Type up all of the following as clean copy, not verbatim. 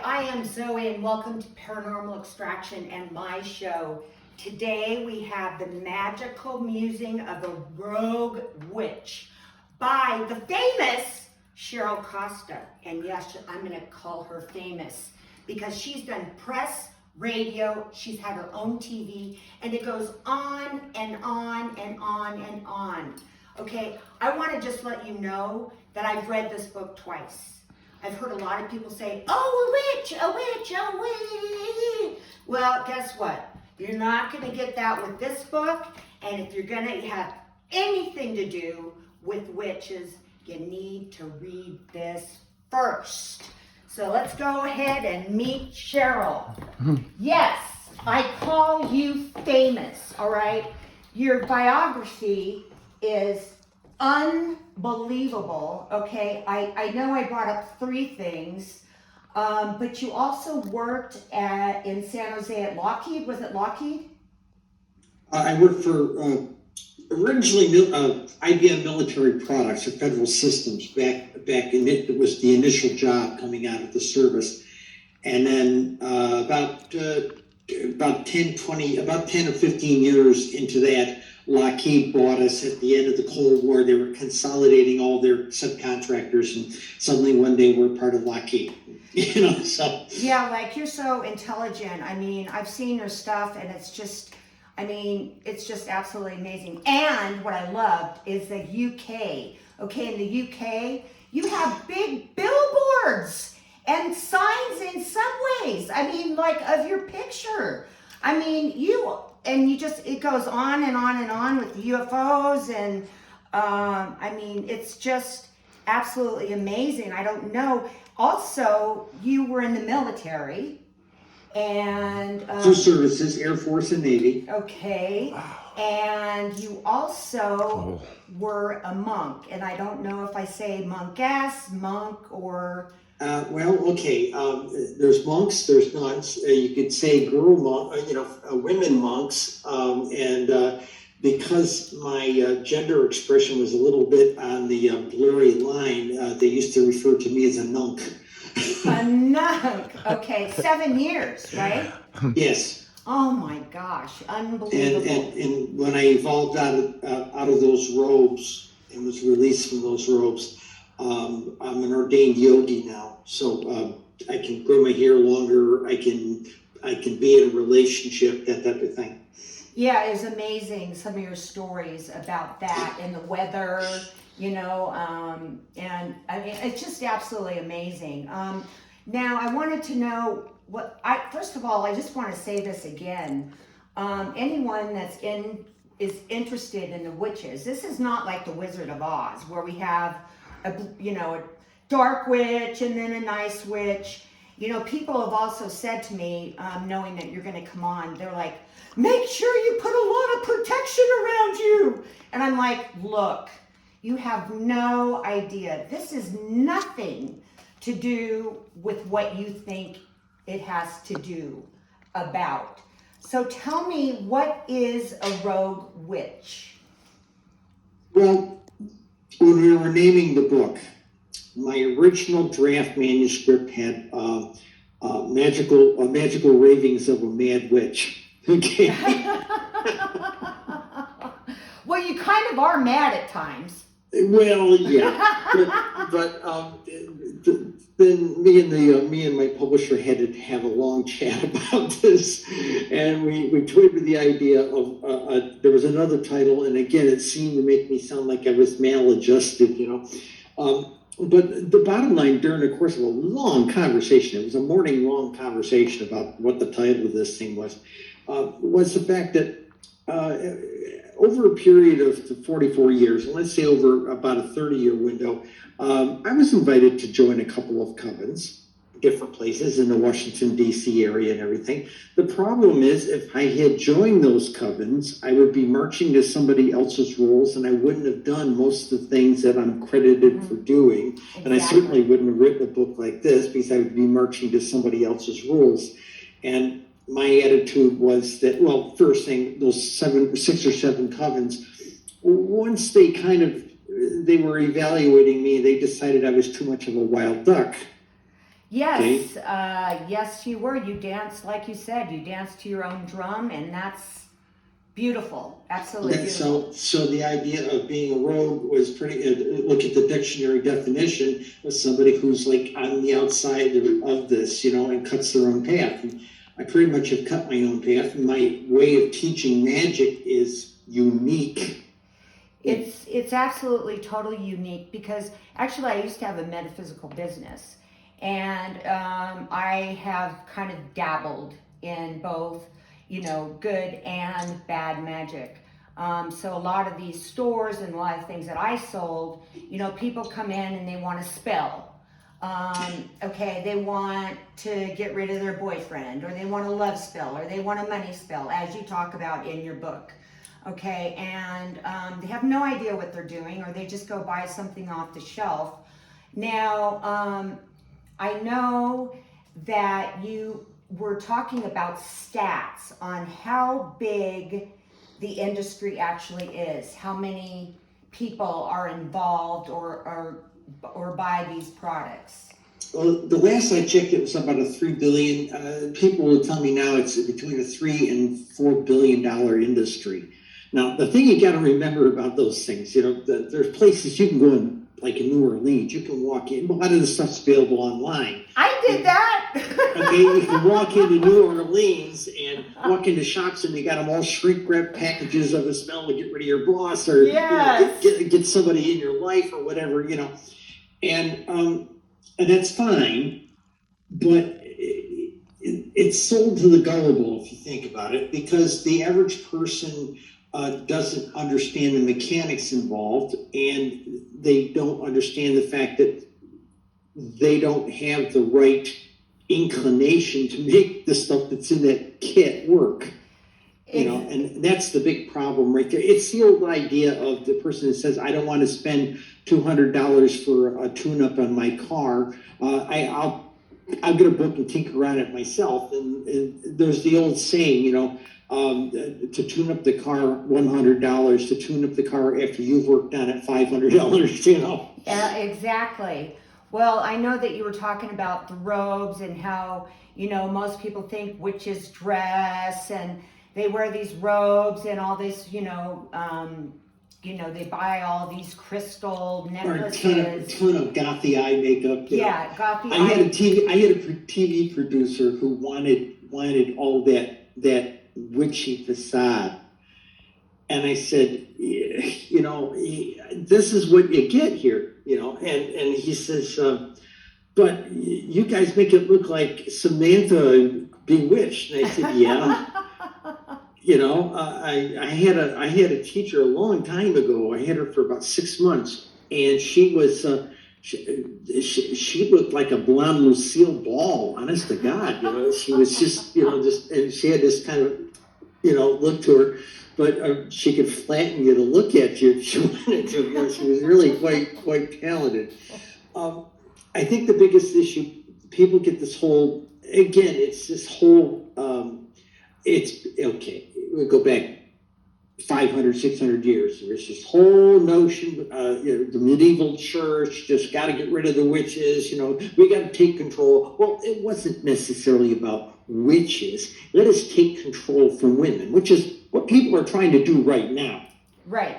Hi, I am Zoe and welcome to Paranormal Extraction and my show. Today we have the magical musing of the rogue witch by the famous Cheryl Costa. And yes, I'm going to call her famous because she's done press, radio, she's had her own TV, and it goes on and on and on and on. Okay, I want to just let you know that I've read this book twice. I've heard a lot of people say, oh, a witch, a witch, a witch. Well, guess what? You're not going to get that with this book. And if you're going to have anything to do with witches, you need to read this first. So let's go ahead and meet Cheryl. Yes, I call you famous, all right? Your biography is unbelievable, okay? I know I brought up three things, but you also worked in San Jose at Lockheed. Was it Lockheed? I worked for originally IBM Military Products or Federal Systems back in it. It was the initial job coming out of the service, and then about 10 or 15 years into that, Lockheed bought us at the end of the Cold War. They were consolidating all their subcontractors, and suddenly one day we're part of Lockheed. So. Yeah, like you're so intelligent. I mean, I've seen your stuff, and it's just absolutely amazing. And what I loved is the UK. Okay, in the UK, you have big billboards and signs in subways. I mean, like of your picture. I mean, it goes on and on and on with UFOs, and I mean, it's just absolutely amazing. I don't know. Also, you were in the military, and two services, Air Force and Navy. Okay, and you also were a monk, and I don't know if I say monkess, monk, or. There's monks, there's nuns. You could say girl monk, women monks. Because my gender expression was a little bit on the blurry line, they used to refer to me as a nunk. A nunk. Okay, 7 years, right? Yes. Oh my gosh, unbelievable. And when I evolved out of those robes and was released from those robes, I'm an ordained yogi now, so I can grow my hair longer. I can be in a relationship, that type of thing. Yeah, it was amazing. Some of your stories about that and the weather, and I mean, it's just absolutely amazing. Now, I wanted to know first of all, I just want to say this again. Anyone is interested in the witches. This is not like the Wizard of Oz, where we have a dark witch and then a nice witch. People have also said to me, knowing that you're going to come on, they're like, make sure you put a lot of protection around you. And I'm like, look, you have no idea. This is nothing to do with what you think it has to do about. So tell me, what is a rogue witch? Well, when we were naming the book, my original draft manuscript had magical ravings of a mad witch. Okay. Well, you kind of are mad at times. Well, yeah, but then me and my publisher had to have a long chat about this, and we toyed with the idea of there was another title, and again, it seemed to make me sound like I was maladjusted, But the bottom line, during the course of a long conversation, it was a morning-long conversation about what the title of this thing was the fact that over a period of 44 years, and let's say over about a 30-year window, I was invited to join a couple of covens, different places in the Washington, D.C. area and everything. The problem is, if I had joined those covens, I would be marching to somebody else's roles, and I wouldn't have done most of the things that I'm credited for doing. Exactly. And I certainly wouldn't have written a book like this because I would be marching to somebody else's rules. And my attitude was that, well, first thing, those 6 or 7 covens, once they were evaluating me, they decided I was too much of a wild duck. Yes, yes, you were. You danced, like you said, you danced to your own drum, and that's beautiful. Absolutely beautiful. So the idea of being a rogue was pretty. Look at the dictionary definition of somebody who's like on the outside of this, and cuts their own path. And I pretty much have cut my own path. My way of teaching magic is unique. It's absolutely totally unique because actually I used to have a metaphysical business, and I have kind of dabbled in both, good and bad magic. So a lot of these stores and a lot of things that I sold, people come in and they want to spell. Okay, they want to get rid of their boyfriend, or they want a love spell, or they want a money spell, as you talk about in your book. Okay, and they have no idea what they're doing, or they just go buy something off the shelf. Now, I know that you were talking about stats on how big the industry actually is, how many people are involved or buy these products. Well, the last I checked, it was about a $3 billion. People will tell me now it's between a $3 and $4 billion industry. Now, the thing you got to remember about those things, there's places you can go in, like in New Orleans, you can walk in. A lot of the stuff's available online. I did that. Okay, you can walk into New Orleans and walk into shops, and they got them all shrink wrap packages of a spell to get rid of your boss, or Yes. get somebody in your life, or whatever, and that's fine, but it's sold to the gullible if you think about it, because the average person doesn't understand the mechanics involved, and they don't understand the fact that they don't have the right inclination to make the stuff that's in that kit work. And that's the big problem right there. It's the old idea of the person that says, I don't want to spend $200 for a tune-up on my car. I'll get a book and tinker around it myself. And there's the old saying, to tune up the car, $100. To tune up the car after you've worked on it, $500. Yeah, exactly. Well, I know that you were talking about the robes and how, most people think witches dress and they wear these robes and all this, they buy all these crystal necklaces. Or a ton of gothy eye makeup. Yeah, gothy I had a TV producer who wanted all that witchy facade. And I said, this is what you get here, and he says, but you guys make it look like Samantha Bewitched. And I said, yeah. I had a teacher a long time ago. I had her for about 6 months, and she was she looked like a blonde Lucille Ball. Honest to God, she was just and she had this kind of look to her, but she could flatten you to look at you if she wanted to. She was really quite talented. I think the biggest issue, people get this whole, again, it's this whole, it's, okay, we go back 500, 600 years. There's this whole notion, the medieval church just got to get rid of the witches, we got to take control. Well, it wasn't necessarily about witches. Let us take control from women, which is what people are trying to do right now. Right.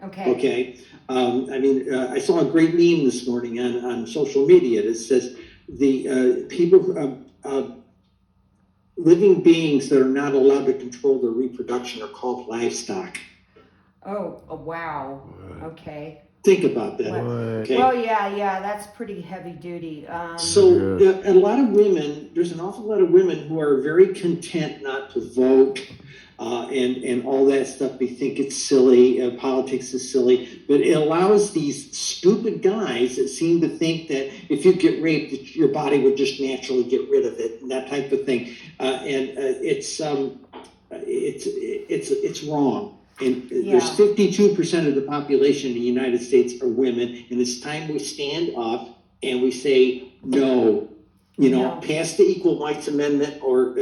Okay. Okay. I saw a great meme this morning on social media that says the people, living beings that are not allowed to control their reproduction are called livestock. Oh wow. Okay. Think about that. Okay. Well, yeah, that's pretty heavy duty. So a lot of women, there's an awful lot of women who are very content not to vote and all that stuff. They think it's silly. Politics is silly, but it allows these stupid guys that seem to think that if you get raped, your body would just naturally get rid of it, and that type of thing. It's wrong. And there's 52% of the population in the United States are women, and it's time we stand up and we say no. Pass the Equal Rights Amendment, or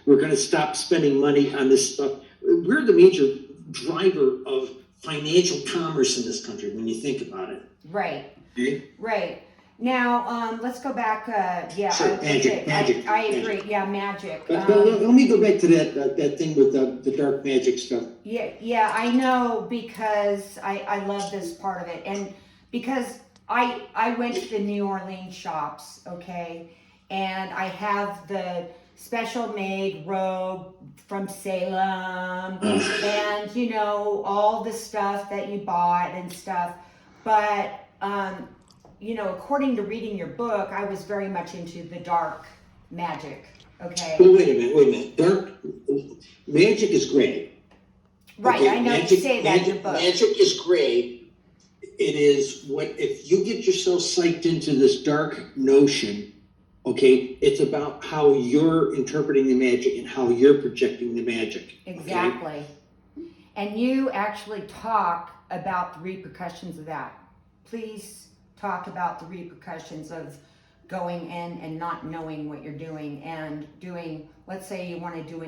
we're going to stop spending money on this stuff. We're the major driver of financial commerce in this country when you think about it. Right. Okay? Right. Now, let's go back. Yeah, Sure, magic. I agree. Yeah, magic. But let me go back to that thing with the dark magic stuff. Yeah, I know, because I love this part of it, and because I went to the New Orleans shops, okay, and I have the special made robe from Salem, and you know, all the stuff that you bought and stuff, but you know, according to reading your book, I was very much into the dark magic. Okay. Well, wait a minute. Dark magic is gray. Right, Okay? I know you say that in your book. Magic is gray. It is if you get yourself psyched into this dark notion, okay, it's about how you're interpreting the magic and how you're projecting the magic. Exactly. Okay? And you actually talk about the repercussions of that. Please talk about the repercussions of going in and not knowing what you're doing and doing, let's say you want to do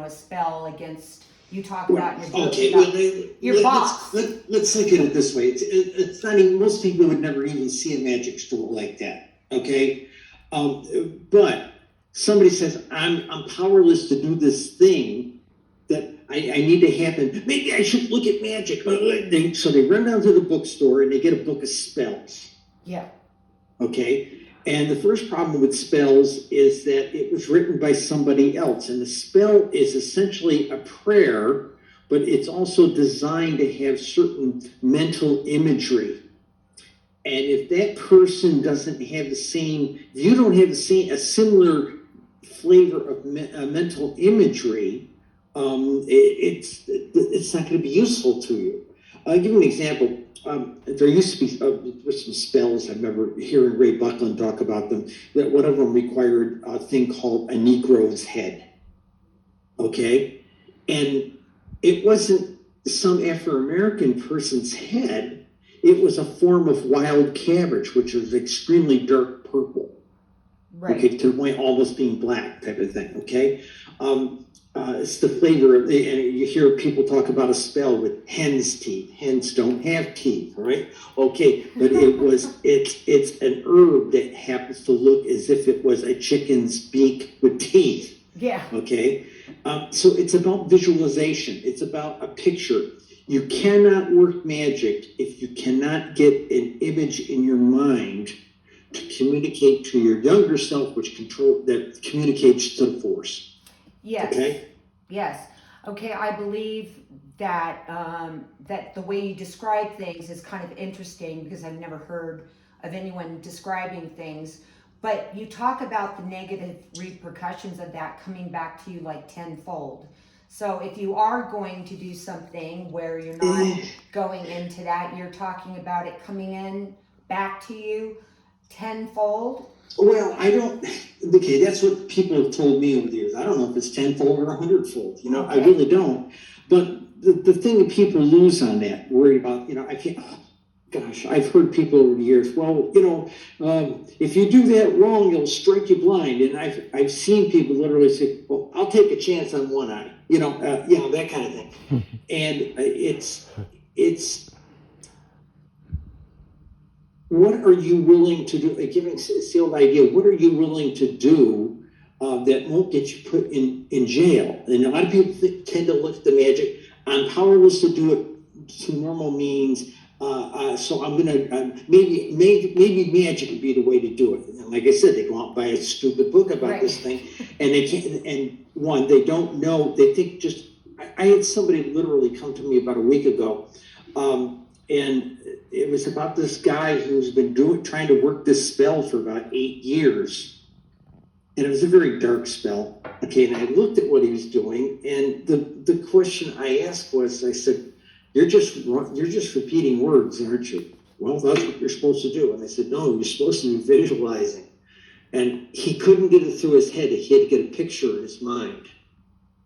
a spell against, you talk about in your book, okay, your boss. Let's look at it this way. It's not even, most people would never even see a magic store like that, okay? But somebody says, I'm powerless to do this thing that I need to happen. Maybe I should look at magic. So they run down to the bookstore and they get a book of spells. Yeah. Okay? And the first problem with spells is that it was written by somebody else. And the spell is essentially a prayer, but it's also designed to have certain mental imagery. And if that person doesn't have the same, if you don't have a similar flavor of mental imagery, it's not going to be useful to you. I'll give you an example. There used to be some spells. I remember hearing Ray Buckland talk about them. That one of them required a thing called a Negro's head. Okay, and it wasn't some Afro-American person's head. It was a form of wild cabbage, which was extremely dark purple. Right. Okay, to the point almost being black type of thing. Okay. It's the flavor of the, and you hear people talk about a spell with hen's teeth. Hens don't have teeth, right? Okay, but it's an herb that happens to look as if it was a chicken's beak with teeth. Yeah. Okay, so it's about visualization. It's about a picture. You cannot work magic if you cannot get an image in your mind to communicate to your younger self, that communicates to the force. Yes. Okay. Yes. Okay. I believe that that the way you describe things is kind of interesting because I've never heard of anyone describing things. But you talk about the negative repercussions of that coming back to you like tenfold. So if you are going to do something where you're not going into that, you're talking about it coming in back to you tenfold. Well, I don't. Okay, that's what people have told me over the years. I don't know if it's tenfold or 100-fold. You know, okay. I really don't. But the thing that people lose on that, worry about, you know, I can't. Oh, gosh, I've heard people over the years. Well, you know, if you do that wrong, it'll strike you blind. And I've seen people literally say, "Well, I'll take a chance on one eye." You know, that kind of thing. And it's. What are you willing to do? Giving the old idea, what are you willing to do that won't get you put in jail? And a lot of people tend to look at the magic. I'm powerless to do it through normal means, so I'm gonna maybe magic would be the way to do it. And like I said, they go out and buy a stupid book about this thing, and they can't. And one, they don't know. They think just. I had somebody literally come to me about a week ago, and it was about this guy who's been trying to work this spell for about 8 years. And it was a very dark spell. Okay, and I looked at what he was doing, and the question I asked was, I said, you're just repeating words, aren't you? Well, that's what you're supposed to do. And I said, no, you're supposed to be visualizing. And he couldn't get it through his head. He had to get a picture in his mind.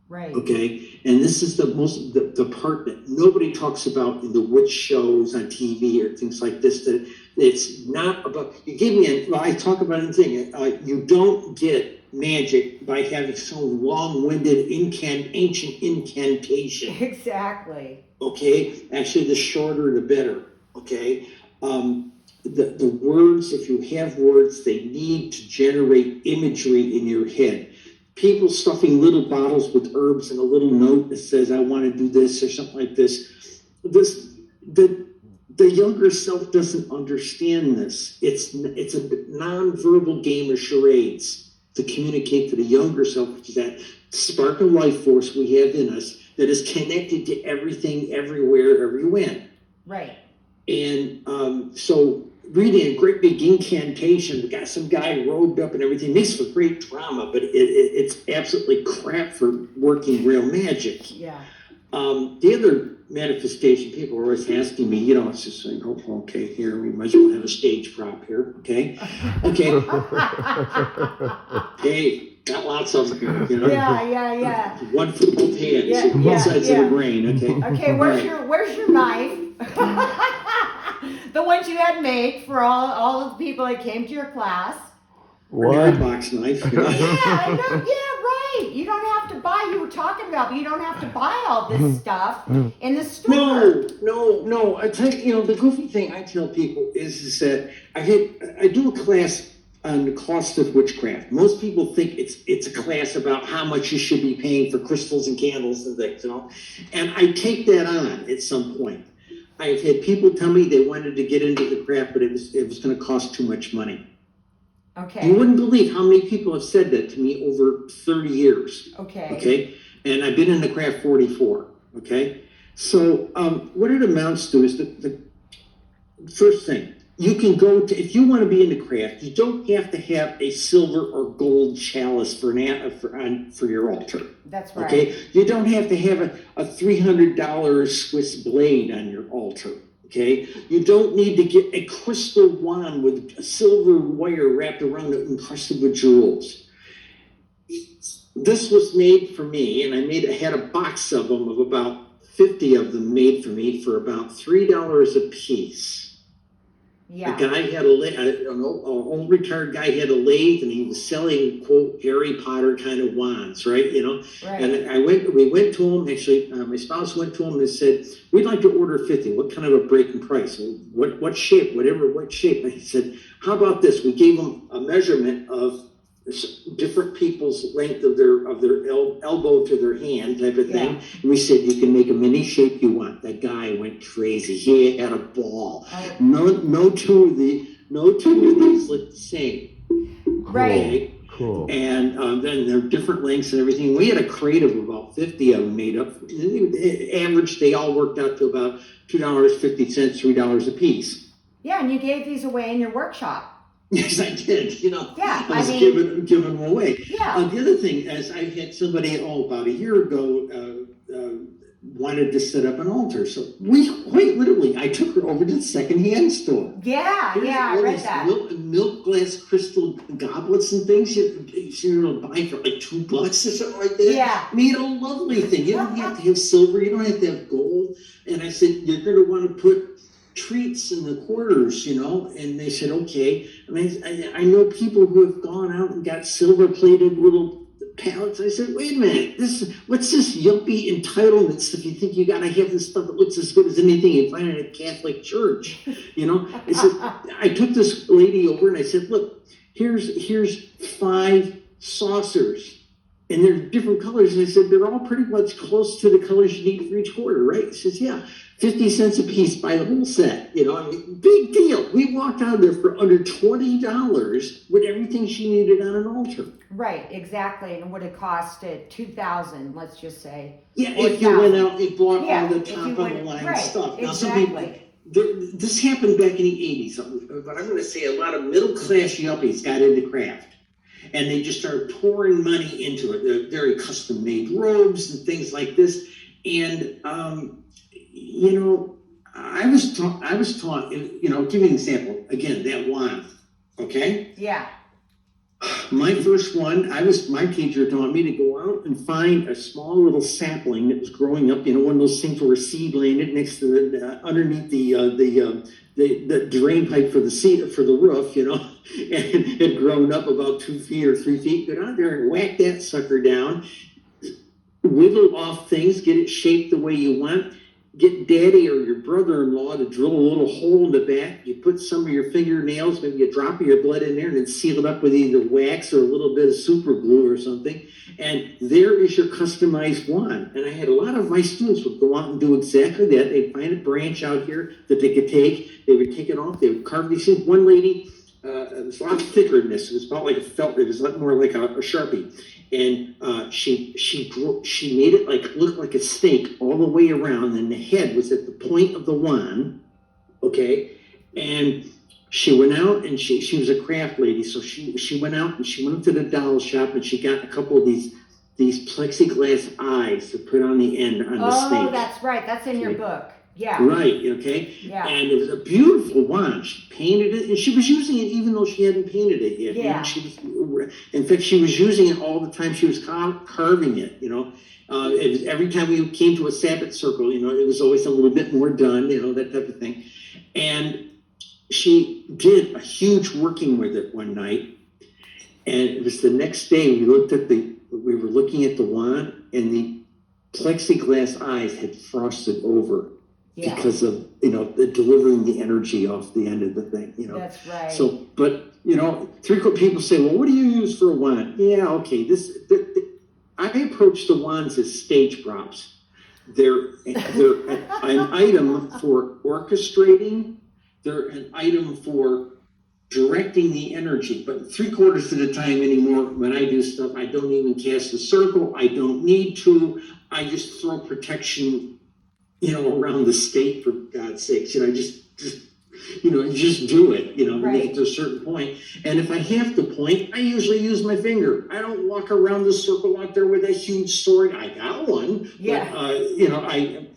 Right. Okay, and this is the part that nobody talks about in the witch shows on TV or things like this. That it's not about. You give me I talk about anything. You don't get magic by having some long-winded ancient incantation. Exactly. Okay, actually, the shorter the better. Okay, the words, if you have words, they need to generate imagery in your head. People stuffing little bottles with herbs and a little note that says, I want to do this or something like this. The younger self doesn't understand this. It's a non-verbal game of charades to communicate to the younger self, which is that spark of life force we have in us that is connected to everything, everywhere, everywhere. Right. And so reading a great big incantation, we got some guy robed up and everything, makes for great drama, but it's absolutely crap for working real magic. Yeah. The other manifestation, people are always asking me, it's just like, oh, okay, here, we might as well have a stage prop here, okay? Okay. Hey, got lots of them here, Yeah. One for both hands, Yeah, both sides of the brain, okay? Okay, where's your knife? The ones you had made for all of the people that came to your class. What? Box knife. Yeah, I know. Yeah, right. You don't have to buy. You were talking about, but you don't have to buy all this stuff in the store. No. I tell you, the goofy thing I tell people is that I do a class on the cost of witchcraft. Most people think it's a class about how much you should be paying for crystals and candles and things, And I take that on at some point. I've had people tell me they wanted to get into the craft, but it was going to cost too much money. Okay. You wouldn't believe how many people have said that to me over 30 years. Okay. And I've been in the craft 44. Okay. So what it amounts to is the first thing. You can go to, if you want to be in the craft, you don't have to have a silver or gold chalice for your altar. That's right. Okay. You don't have to have a $300 Swiss blade on your altar. Okay, you don't need to get a crystal wand with a silver wire wrapped around it encrusted with jewels. This was made for me, and I had a box of them, of about 50 of them made for me for about $3 a piece. Yeah. The guy had an old retired guy had a lathe, and he was selling, quote, Harry Potter kind of wands, right? Right. And we went to him, actually, my spouse went to him and said, we'd like to order 50. What kind of a breaking price? What shape? What shape? And he said, how about this? We gave him a measurement of different people's length of their elbow to their hand type of thing. Yeah. And we said, you can make them any shape you want. That guy went crazy. He had a ball. Oh. No two of these look the same. Right. Okay? Cool. And then there are different lengths and everything. We had a crate of about 50 of them made up. Average, they all worked out to about $2.50, $3 a piece. Yeah, and you gave these away in your workshop. Yes, I did. Yeah, I was giving them away. Yeah. The other thing is, I had somebody about a year ago wanted to set up an altar. So quite literally, I took her over to the secondhand store. Yeah, I read that. Milk glass crystal goblets and things you're buy for like $2 or something like that. Yeah. Made a lovely thing. You don't have to have silver. You don't have to have gold. And I said, you're going to want to put treats in the quarters, and they said, okay. And I know people who have gone out and got silver-plated little pallets. I said, wait a minute, what's this yuppie entitlement stuff? You think you got to have this stuff that looks as good as anything you find in a Catholic church, I said, I took this lady over and I said, look, here's 5 saucers. And they're different colors. And I said, they're all pretty much close to the colors you need for each quarter, right? She says, yeah, 50 cents a piece, buy the whole set. Big deal. We walked out of there for under $20 with everything she needed on an altar. Right, exactly. And it would have costed $2,000, let's just say. Yeah, if you went out and bought all the if top you of the went- line right, stuff. Now, exactly. this happened back in the 80s, but I'm going to say a lot of middle-class yuppies got into craft. And they just started pouring money into it. They're very custom-made robes and things like this. And I was taught. Give you an example. Again, that wand. Okay. Yeah. My first one, my teacher taught me to go out and find a small little sapling that was growing up. One of those things where a seed landed next to underneath the drain pipe for the roof, and had grown up about 2 feet or 3 feet. Get out there and whack that sucker down, whittle off things, get it shaped the way you want, get daddy or your brother-in-law to drill a little hole in the back. You put some of your fingernails, maybe a drop of your blood in there, and then seal it up with either wax or a little bit of super glue or something. And there is your customized wand. And I had a lot of my students would go out and do exactly that. They'd find a branch out here that they could take. They would take it off. They would carve these things. One lady, it was a lot thicker than this. It was about like a felt. It was more like a Sharpie. And she made it look like a snake all the way around, and the head was at the point of the wand, okay? And she went out, and she was a craft lady, so she went out and she went to the doll shop, and she got a couple of these plexiglass eyes to put on the end on the snake. Oh, that's right. That's in your book. Yeah. Right, okay? Yeah. And it was a beautiful wand. She painted it, and she was using it even though she hadn't painted it yet. Yeah. In fact, she was using it all the time. She was carving it, you know. It was, every time we came to a Sabbath circle, you know, it was always a little bit more done, you know, that type of thing. And she did a huge working with it one night. And it was the next day we were looking at the wand, and the plexiglass eyes had frosted over. Yeah. Because of, you know, delivering the energy off the end of the thing, you know. That's right. So, but, you know, people say, well, what do you use for a wand? Yeah, okay, I approach the wands as stage props. They're an item for orchestrating. They're an item for directing the energy. But 3/4 of the time anymore, when I do stuff, I don't even cast a circle. I don't need to. I just throw protection, you know, around the state, for God's sakes. You know, just do it, you know, when you get to a certain point. And if I have to point, I usually use my finger. I don't walk around the circle out there with a huge sword. I got one, but, you know,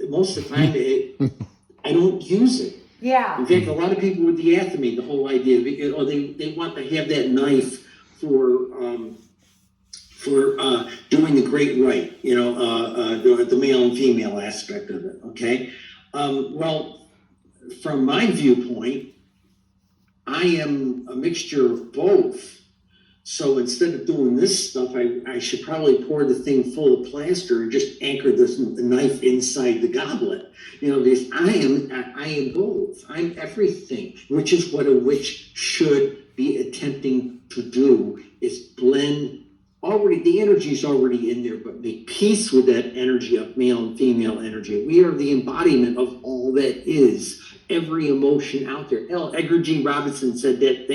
most of the time, I don't use it. Yeah. In fact, a lot of people with diathermy, the whole idea, you know, they want to have that knife for doing the great rite, you know, the male and female aspect of it, okay? Well, from my viewpoint, I am a mixture of both. So instead of doing this stuff, I should probably pour the thing full of plaster and just anchor the knife inside the goblet. You know, because I am both. I'm everything, which is what a witch should be attempting to do, is blend. Already, the energy is already in there, but make peace with that energy of male and female energy. We are the embodiment of all that is, every emotion out there. Edgar G. Robinson said that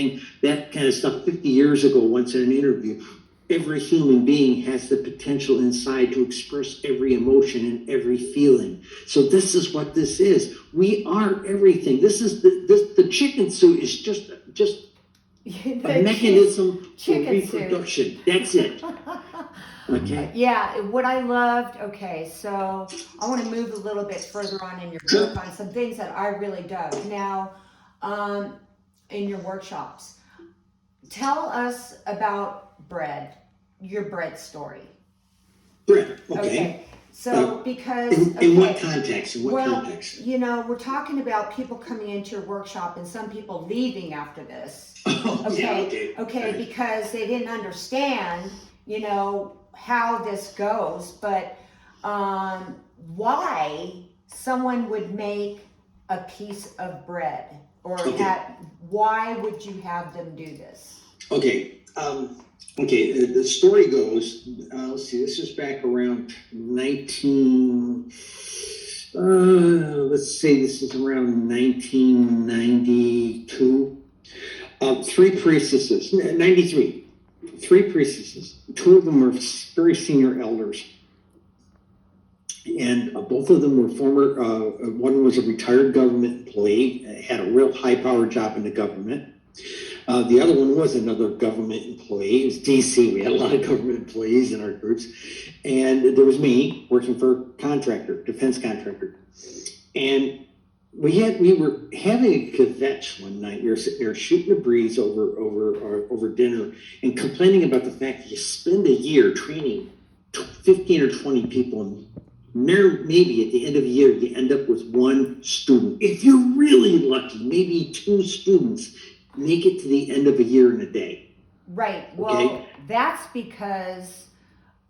kind of stuff 50 years ago once in an interview. Every human being has the potential inside to express every emotion and every feeling. So this is what this is. We are everything. This is the chicken suit is just a mechanism for reproduction. That's it. Okay. Yeah, what I loved, okay, so I want to move a little bit further on in your book on some things that I really dug. Now, in your workshops, tell us about bread, your bread story. Bread, okay. So, because... In what context? Context? You know, we're talking about people coming into your workshop and some people leaving after this. Okay, because they didn't understand, you know, how this goes, but why someone would make a piece of bread, or why would you have them do this? Okay. The story goes, let's see, this is back around 1992. 3 priestesses, 93, 3 priestesses. 2 of them were very senior elders. And both of them were former, one was a retired government employee, had a real high-powered job in the government. The other one was another government employee. It was DC. We had a lot of government employees in our groups. And there was me working for a contractor, defense contractor. And we were having a kvetch one night. We were sitting there shooting the breeze over dinner and complaining about the fact that you spend a year training 15 or 20 people, and maybe at the end of the year you end up with 1 student. If you're really lucky, maybe 2 students make it to the end of a year in a day. Right. Well, that's because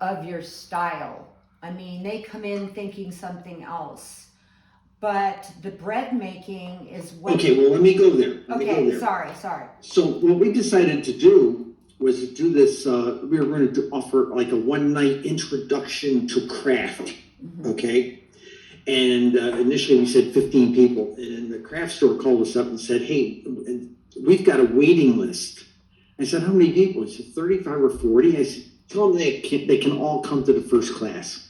of your style. I mean, they come in thinking something else. but the bread making is what. Okay, well, let me go there. Okay, sorry. So what we decided to do was to do this, we were going to offer like a one-night introduction to craft, okay? And initially we said 15 people, and the craft store called us up and said, hey, we've got a waiting list. I said, how many people? He said, 35 or 40. I said, tell them they can all come to the first class.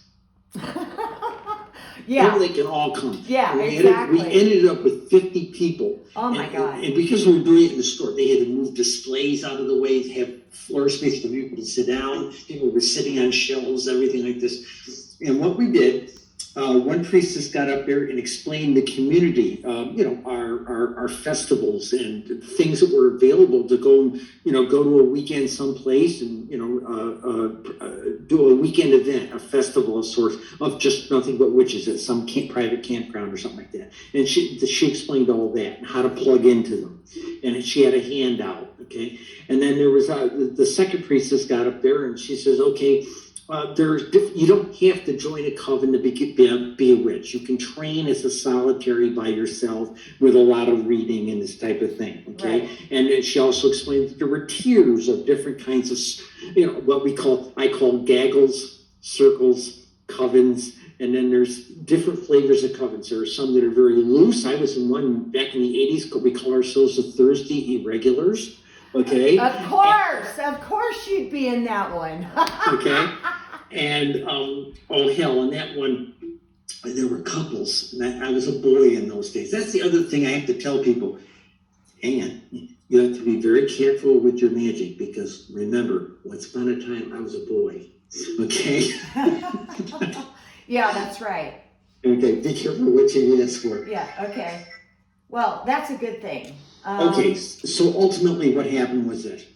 Yeah. Tell them they can all come. Yeah, we exactly. We ended up with 50 people. Oh my God. And because we were doing it in the store, they had to move displays out of the way, to have floor space for people to sit down. People were sitting on shelves, everything like this. And what we did, one priestess got up there and explained the community, our festivals and things that were available to go to a weekend someplace and, do a weekend event, a festival of sorts of just nothing but witches at some private campground or something like that. And she explained all that and how to plug into them. And she had a handout, okay? And then there was the second priestess got up there and she says, okay, you don't have to join a coven to be a witch. You can train as a solitary by yourself with a lot of reading and this type of thing. Okay, right. And then she also explained that there were tiers of different kinds of, what I call gaggles, circles, covens, and then there's different flavors of covens. There are some that are very loose. I was in one back in the 80s. We call ourselves the Thursday Irregulars. Okay. Of course you'd be in that one. Okay. And oh hell, in that one, there were couples. And I was a boy in those days. That's the other thing I have to tell people. Hang on, you have to be very careful with your magic because remember, once upon a time I was a boy. Okay. Yeah, that's right. Okay, be careful what you ask for. Yeah. Okay. Well, that's a good thing. Okay, so ultimately what happened was that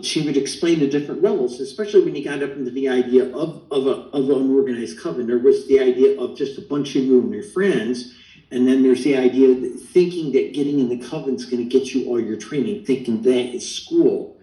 she would explain the different levels, especially when you got up into the idea of an organized coven. There was the idea of just a bunch of you and your friends, and then there's the idea of thinking that getting in the coven is going to get you all your training, thinking that is school.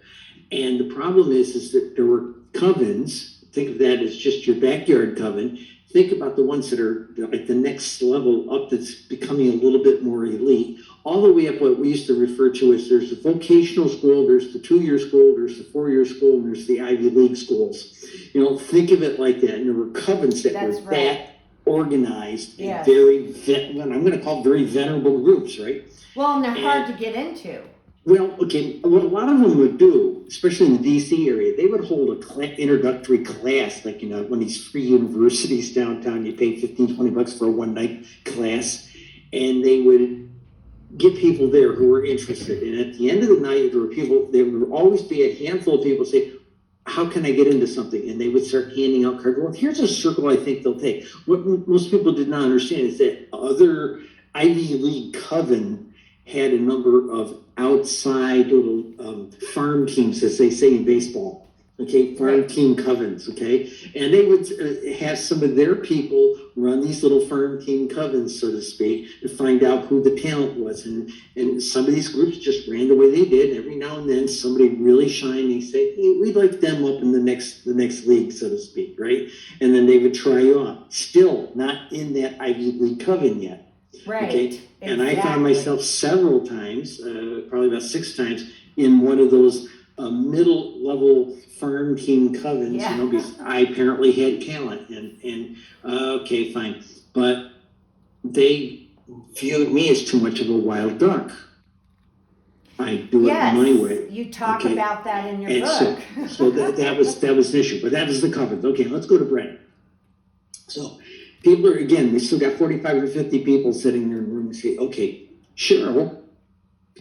And the problem is that there were covens, think of that as just your backyard coven. Think about the ones that are like the next level up that's becoming a little bit more elite. All the way up what we used to refer to as there's the vocational school, there's the 2-year school, there's the 4-year school, and there's the Ivy League schools. Think of it like that. And there were covens that were that organized and very, I'm going to call very venerable groups, right? Well, and they're hard to get into. Well, okay, what a lot of them would do, especially in the D.C. area, they would hold a introductory class, like, one of these free universities downtown, you pay $15-20 for a one-night class, and they would get people there who were interested. And at the end of the night, there would always be a handful of people say, how can I get into something? And they would start handing out cards. Well, here's a circle I think they'll take. What most people did not understand is that other Ivy League coven had a number of outside little farm teams, as they say in baseball, okay, farm team covens, okay, and they would have some of their people run these little farm team covens, so to speak, to find out who the talent was, and some of these groups just ran the way they did. Every now and then, somebody really shiny, they say, hey, we'd like them up in the next league, so to speak, right, and then they would try you out. Still not in that Ivy League coven yet. Right. Okay. And I found myself several times, probably about 6 times, in one of those middle-level farm team covens, because I apparently had talent. And okay, fine. But they viewed me as too much of a wild duck. I do it my way. You talk about that in your book. So that was an issue. But that was the covens. Okay, let's go to Brent. So people are, again, we still got 45 or 50 people sitting there in the room and say, okay, Cheryl,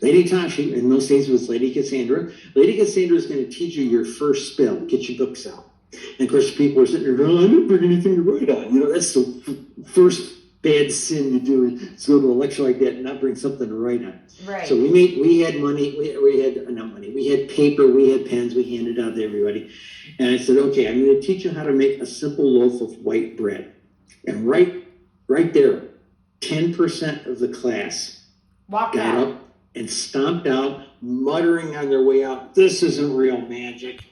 Lady Tashi, in those days it was Lady Cassandra. Lady Cassandra is going to teach you your first spell. Get your books out. And of course, people are sitting there going, I didn't bring anything to write on. That's the first bad sin you do, is go to a lecture like that and not bring something to write on. Right. So we had money, we had not money, we had paper, we had pens, we handed out to everybody. And I said, okay, I'm going to teach you how to make a simple loaf of white bread. And right there, 10% of the class got up and stomped out, muttering on their way out, this isn't real magic.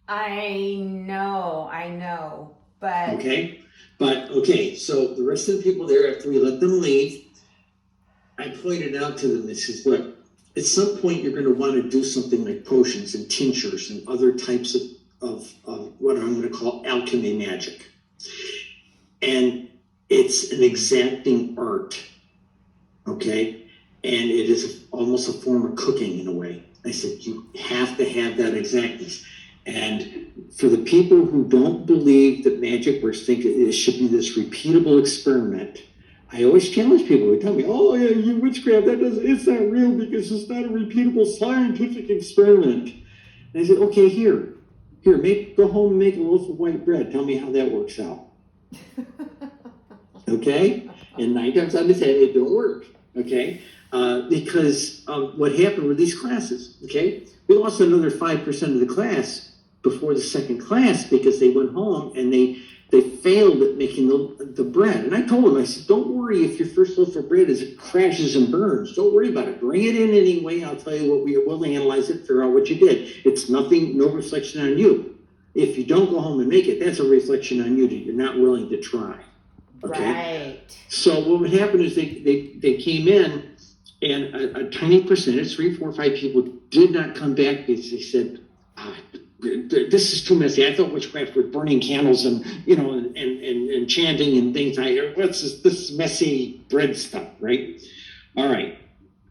I know. But Okay? But, okay, so the rest of the people there, after we let them leave, I pointed out to them, this is look, at some point you're going to want to do something like potions and tinctures and other types of what I'm going to call alchemy magic. And it's an exacting art, okay? And it is almost a form of cooking in a way. I said, you have to have that exactness. And for the people who don't believe that magic works, think it should be this repeatable experiment, I always challenge people who tell me, oh yeah, you witchcraft, it's not real because it's not a repeatable scientific experiment. And I said, okay, here, go home and make a loaf of white bread. Tell me how that works out. Okay? And 9 times out of 10, it don't work. Okay? Because what happened with these classes, okay? We lost another 5% of the class before the second class because they went home and they failed at making the bread. And I told them, I said, don't worry if your first loaf of bread is it crashes and burns. Don't worry about it. Bring it in anyway. I'll tell you what we'll analyze it, figure out what you did. It's nothing, no reflection on you. If you don't go home and make it, that's a reflection on you that you're not willing to try. Okay? Right. So what would happen is they came in and a tiny percentage, 3, 4, 5 people did not come back because they said, this is too messy. I thought witchcraft was burning candles and and chanting and things. What's this messy bread stuff, right? All right.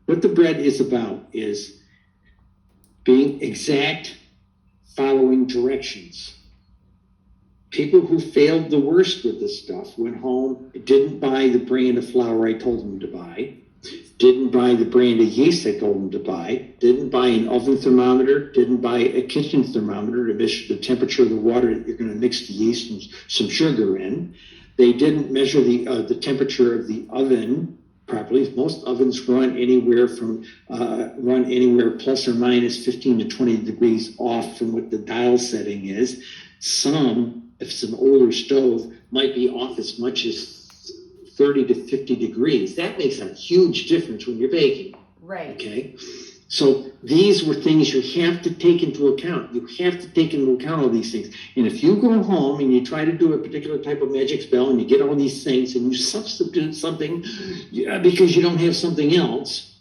What the bread is about is being exact, following directions. People who failed the worst with this stuff went home, didn't buy the brand of flour I told them to buy, didn't buy the brand of yeast I told them to buy, didn't buy an oven thermometer, didn't buy a kitchen thermometer to measure the temperature of the water that you're going to mix the yeast and some sugar in. They didn't measure the temperature of the oven properly. Most ovens run anywhere plus or minus 15 to 20 degrees off from what the dial setting is. Some, if it's an older stove, might be off as much as 30 to 50 degrees. That makes a huge difference when you're baking. Right. Okay. So these were things you have to take into account. You have to take into account all these things. And if you go home and you try to do a particular type of magic spell and you get all these things and you substitute something because you don't have something else,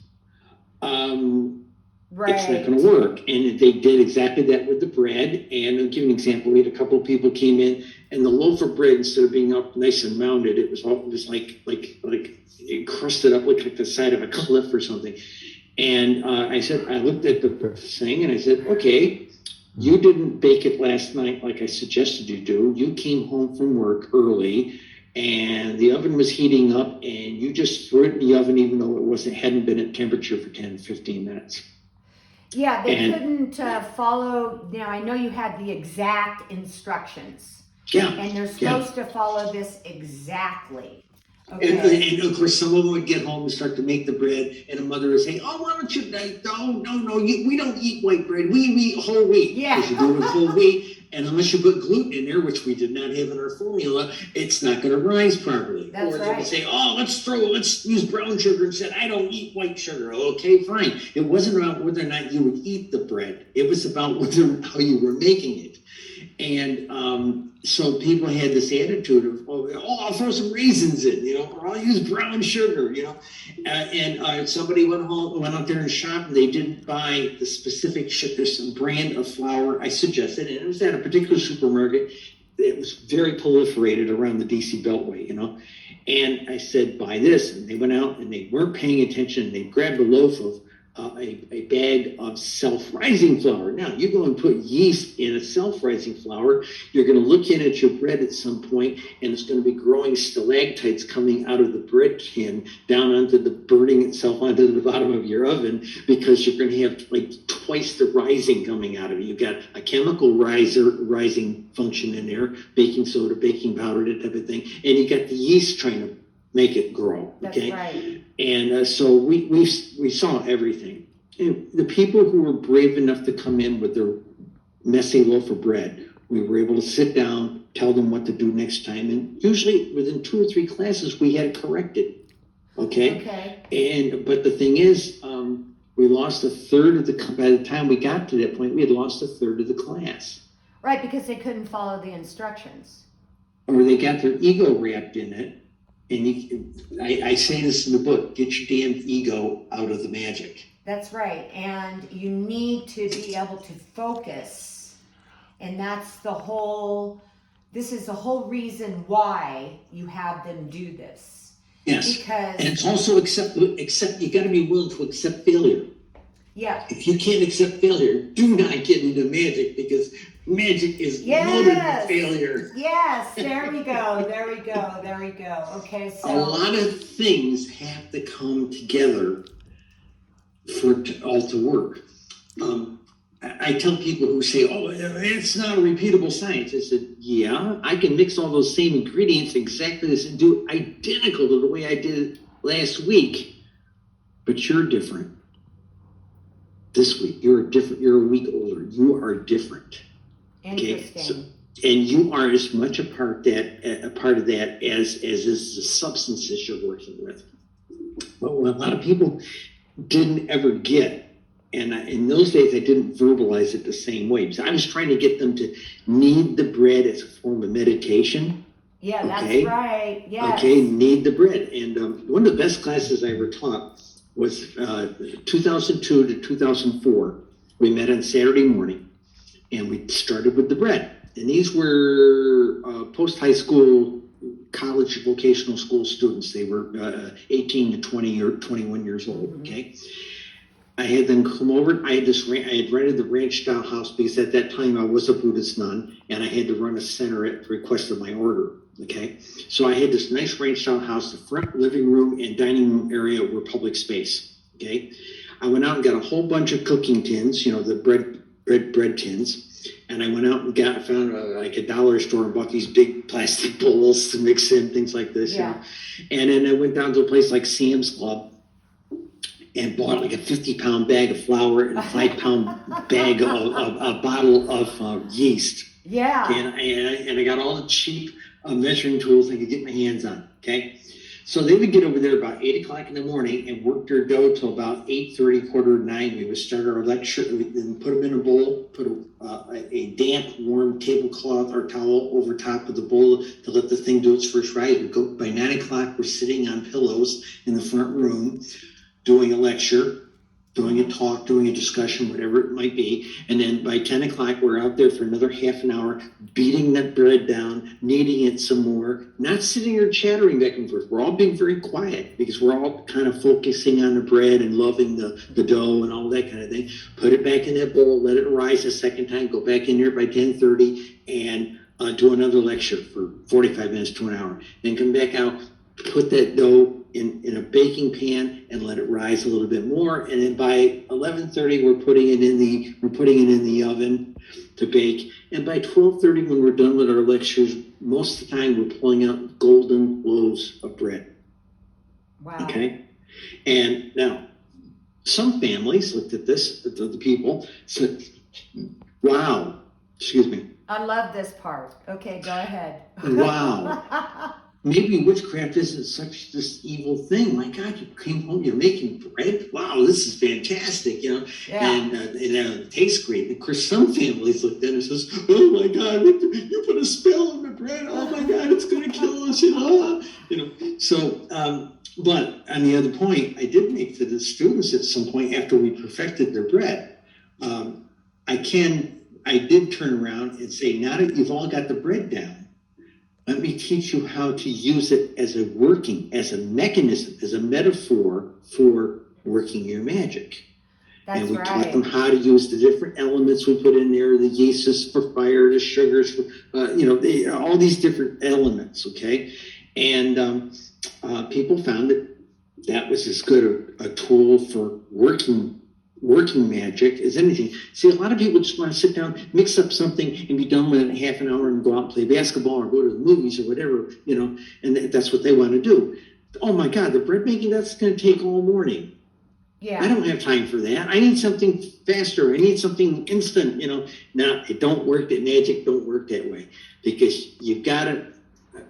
right. It's not going to work. And they did exactly that with the bread. And I'll give you an example. We had a couple of people came in, and the loaf of bread, instead of being up nice and mounded, it was like crusted up like the side of a cliff or something. And I looked at the thing and I said, okay, you didn't bake it last night like I suggested you do. You came home from work early and the oven was heating up and you just threw it in the oven even though hadn't been at temperature for 10, 15 minutes. Yeah, they couldn't follow. Now, I know you had the exact instructions. Yeah. And they're supposed to follow this exactly. Okay. And of course, some of them would get home and start to make the bread, and a mother would say, "Oh, why don't you? No, we don't eat white bread. We eat whole wheat. Yeah, because you do it with whole wheat, and unless you put gluten in there, which we did not have in our formula, it's not going to rise properly." That's or they right. would say, "Oh, let's use brown sugar instead. I don't eat white sugar." Okay, fine. It wasn't about whether or not you would eat the bread. It was about how you were making it. And so people had this attitude of, I'll throw some raisins in, or I'll use brown sugar, and somebody went out there and shopped, and they didn't buy the specific brand of flour I suggested, and it was at a particular supermarket. It was very proliferated around the DC Beltway, and I said, buy this, and they went out and they weren't paying attention, and they grabbed a loaf of a bag of self-rising flour. Now, you go and put yeast in a self-rising flour, you're going to look in at your bread at some point, and it's going to be growing stalactites coming out of the bread tin down burning itself onto the bottom of your oven, because you're going to have like twice the rising coming out of it. You've got a chemical rising function in there, baking soda, baking powder, that type of thing, and you got the yeast trying to make it grow. Okay. That's right. And so we saw everything. And the people who were brave enough to come in with their messy loaf of bread, we were able to sit down, tell them what to do next time, and usually within 2 or 3 classes we had it corrected. Okay. But the thing is, we lost a third of by the time we got to that point, we had lost a third of the class. Right, because they couldn't follow the instructions. or they got their ego wrapped in it. And I say this in the book, get your damn ego out of the magic. That's right. And you need to be able to focus. And that's this is the whole reason why you have them do this. Yes. Because, and it's also accept, you got to be willing to accept failure. Yeah. If you can't accept failure, do not get into magic, because magic is loaded with failure. Yes, there we go. Okay, so a lot of things have to come together for it all to work. I tell people who say, "Oh, it's not a repeatable science." I said, "Yeah, I can mix all those same ingredients exactly this and do it identical to the way I did it last week, but you're different. This week, you're different. You're a week older. You are different." Interesting. Okay? And you are as much a part of that as is the substances you're working with. But what a lot of people didn't ever get, and in those days I didn't verbalize it the same way. So I was trying to get them to knead the bread as a form of meditation. Yeah, that's right. Yes. Okay, knead the bread. And one of the best classes I ever taught was 2002 to 2004. We met on Saturday morning, and we started with the bread. And these were post-high school, college, vocational school students. They were 18 to 20 or 21 years old, okay? I had them come over. I had rented the ranch-style house because at that time I was a Buddhist nun, and I had to run a center at the request of my order, okay? So I had this nice ranch-style house. The front living room and dining room area were public space, okay? I went out and got a whole bunch of cooking tins, the bread tins. And I went out and found like a dollar store and bought these big plastic bowls to mix in, things like this. Yeah. And then I went down to a place like Sam's Club and bought like a 50-pound bag of flour and a 5-pound bag of a bottle of yeast. Yeah. And I got all the cheap measuring tools I could get my hands on, okay? So they would get over there about 8 o'clock in the morning and work their dough till about 8:30, 8:45. We would start our lecture and put them in a bowl, put a damp, warm tablecloth or towel over top of the bowl to let the thing do its first rise. By 9 o'clock, we're sitting on pillows in the front room doing a lecture, doing a talk, doing a discussion, whatever it might be. And then by 10 o'clock, we're out there for another half an hour, beating that bread down, kneading it some more, not sitting there chattering back and forth. We're all being very quiet because we're all kind of focusing on the bread and loving the dough and all that kind of thing. Put it back in that bowl, let it rise a second time, go back in there by 10:30 and do another lecture for 45 minutes to an hour. Then come back out, put that dough in a baking pan and let it rise a little bit more, and then by 11:30 we're putting it in the oven to bake, and by 12:30 when we're done with our lectures, most of the time we're pulling out golden loaves of bread. Wow. Okay, and now some families looked at this, the people said, "Wow, excuse me. I love this part. Okay, go ahead. Wow. Maybe witchcraft isn't such this evil thing. My God, you came home, you're making bread. Wow, this is fantastic, Yeah. And it tastes great. And of course, some families look at it and says, "Oh my God, you put a spell on the bread. Oh my God, it's going to kill us." So, but on the other point, I did make to the students at some point after we perfected their bread. I did turn around and say, now that you've all got the bread down, let me teach you how to use it as a mechanism, as a metaphor for working your magic. That's and we right. taught them how to use the different elements we put in there, the yeasts for fire, the sugars, for, all these different elements, okay? And people found that was as good a tool for working magic as anything. See, a lot of people just want to sit down, mix up something, and be done with it in half an hour and go out and play basketball or go to the movies or whatever, and that's what they want to do. Oh my God, the bread making, that's going to take all morning. Yeah. I don't have time for that. I need something faster. I need something instant, Now, it don't work, that magic don't work that way, because you've got to.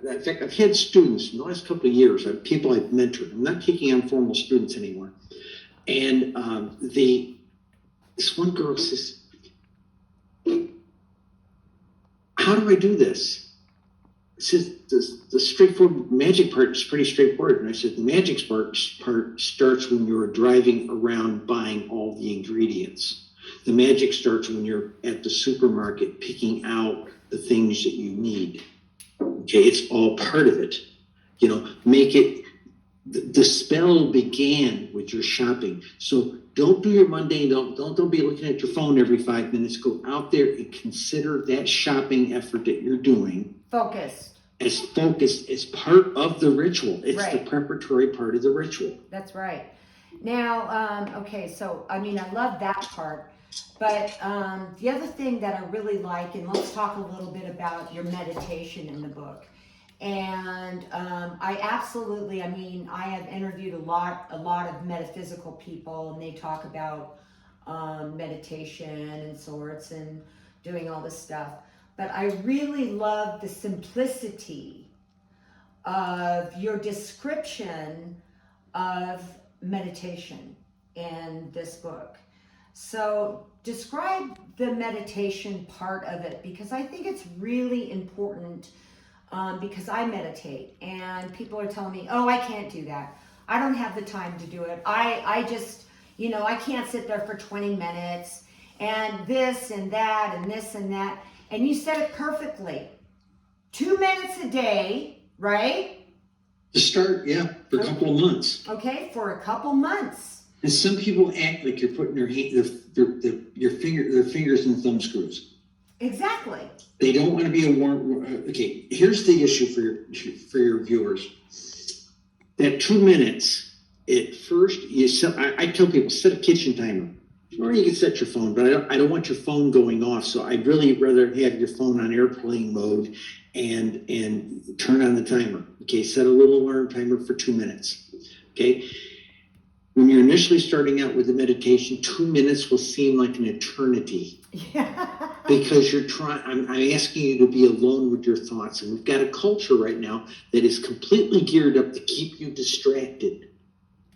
In fact, I've had students in the last couple of years, people I've mentored. I'm not taking on formal students anymore. And this one girl says, "How do I do this?" says the straightforward magic part is pretty straightforward. And I said, the magic part starts when you're driving around buying all the ingredients. The magic starts when you're at the supermarket picking out the things that you need. Okay, it's all part of it. You know, make it, the spell began with your shopping. So don't do your mundane, don't be looking at your phone every 5 minutes. Go out there and consider that shopping effort that you're doing focused as part of the ritual. It's right. The preparatory part of the ritual. That's right. Now, okay, so I mean, I love that part, but the other thing that I really like, and let's talk a little bit about your meditation in the book. And I absolutely, I mean, I have interviewed a lot of metaphysical people, and they talk about meditation and sorts and doing all this stuff. But I really love the simplicity of your description of meditation in this book. So describe the meditation part of it, because I think it's really important. Because I meditate, and people are telling me, oh, I can't do that. I don't have the time to do it. I just, you know, I can't sit there for 20 minutes and this and that and this and that. And you said it perfectly. 2 minutes a day, right? To start, yeah, for a couple of months. Okay, for a couple months. And some people act like you're putting their fingers in thumb screws. Exactly. They don't want to be a warm. Okay, here's the issue for your viewers. That 2 minutes at first, I tell people, set a kitchen timer, or you can set your phone. But I don't want your phone going off. So I'd really rather have your phone on airplane mode and turn on the timer. Okay, set a little alarm timer for 2 minutes. Okay. When you're initially starting out with the meditation, 2 minutes will seem like an eternity. Yeah. Because you're trying, I'm asking you to be alone with your thoughts. And we've got a culture right now that is completely geared up to keep you distracted.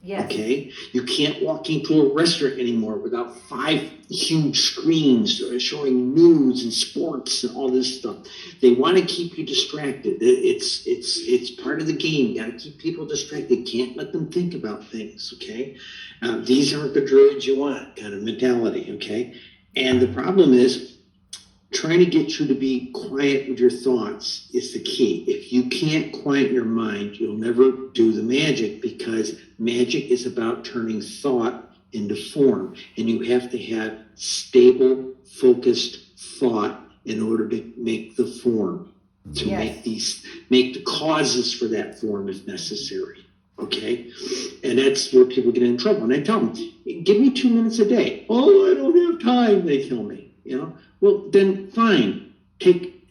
Yes. Okay? You can't walk into a restaurant anymore without 5 huge screens showing news and sports and all this stuff. They want to keep you distracted. It's part of the game. You got to keep people distracted. Can't let them think about things, okay? These aren't the druids you want kind of mentality, okay? And the problem is, trying to get you to be quiet with your thoughts is the key. If you can't quiet your mind, you'll never do the magic, because magic is about turning thought into form. And you have to have stable, focused thought in order to make the form, to yes. make the causes for that form if necessary. Okay? And that's where people get in trouble. And I tell them, give me 2 minutes a day. Oh, I don't have time, they tell me, you know. Well, then fine. Take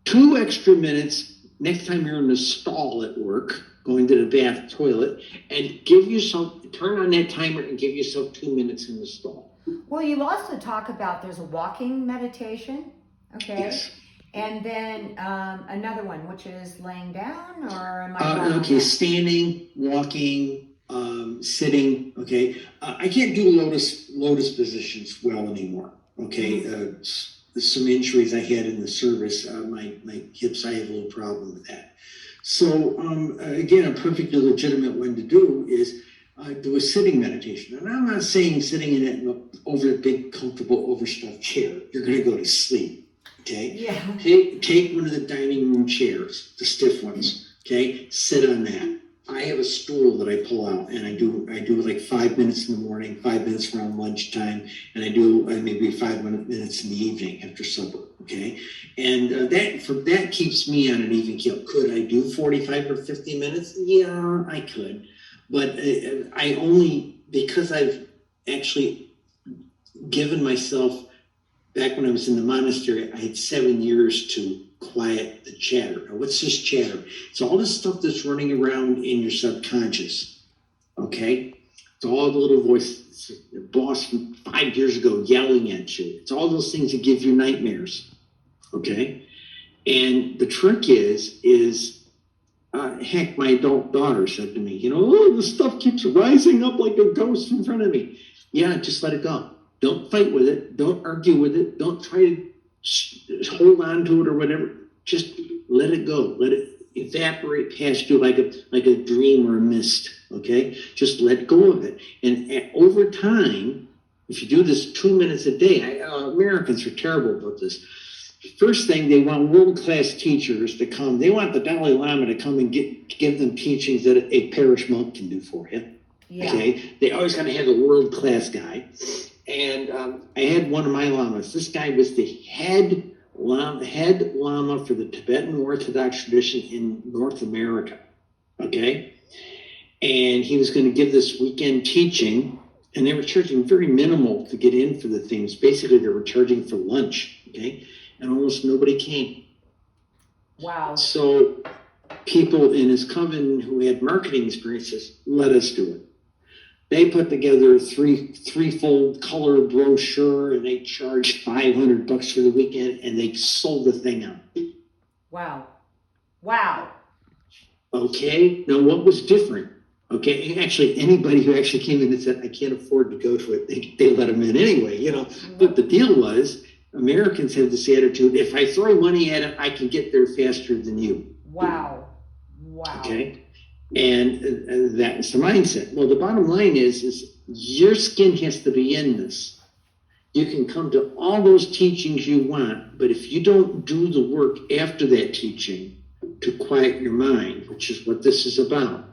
2 extra minutes next time you're in the stall at work, going to the bath toilet, and turn on that timer and give yourself 2 minutes in the stall. Well, you also talk about there's a walking meditation, okay? Yes. And then another one, which is laying down, or am I wrong? Okay, standing, walking, sitting, okay? I can't do lotus positions well anymore. Okay, some injuries I had in the service, my hips, I have a little problem with that. So again, a perfectly legitimate one to do is do a sitting meditation. And I'm not saying sitting in it over a big, comfortable, overstuffed chair. You're going to go to sleep, okay? Yeah. Take one of the dining room chairs, the stiff ones, okay? Sit on that. I have a stool that I pull out, and I do like 5 minutes in the morning, 5 minutes around lunchtime, and I do maybe 5 minutes in the evening after supper. Okay, and that keeps me on an even keel. Could I do 45 or 50 minutes? Yeah, I could, but I only, because I've actually given myself, back when I was in the monastery, I had 7 years to quiet the chatter. Now, what's this chatter? It's all the stuff that's running around in your subconscious, okay? It's all the little voices, your boss from 5 years ago yelling at you. It's all those things that give you nightmares, okay? And the trick is heck, my adult daughter said to me, oh, the stuff keeps rising up like a ghost in front of me. Yeah, just let it go. Don't fight with it. Don't argue with it. Don't try to hold on to it or whatever. Just let it go. Let it evaporate past you like a dream or a mist. Okay, just let go of it. And over time, if you do this 2 minutes a day, Americans are terrible about this. First thing, they want world-class teachers to come. They want the Dalai Lama to come and give them teachings that a parish monk can do for you. Yeah. Okay, they always got to have a world-class guy. And I had one of my lamas. This guy was the head lama for the Tibetan Orthodox tradition in North America. Okay, and he was going to give this weekend teaching, and they were charging very minimal to get in for the things. Basically, they were charging for lunch. Okay. And almost nobody came. Wow. So people in his coven who had marketing experiences, let us do it. They put together a threefold color brochure, and they charged $500 for the weekend, and they sold the thing out. Wow. Wow. Okay. Now what was different? Okay. Actually, anybody who actually came in and said, I can't afford to go to it, they let them in anyway, you know. But the deal was, Americans have this attitude, if I throw money at it, I can get there faster than you. Wow. Wow. Okay. And that's the mindset. Well, the bottom line is your skin has to be in this. You can come to all those teachings you want, but if you don't do the work after that teaching to quiet your mind, which is what this is about,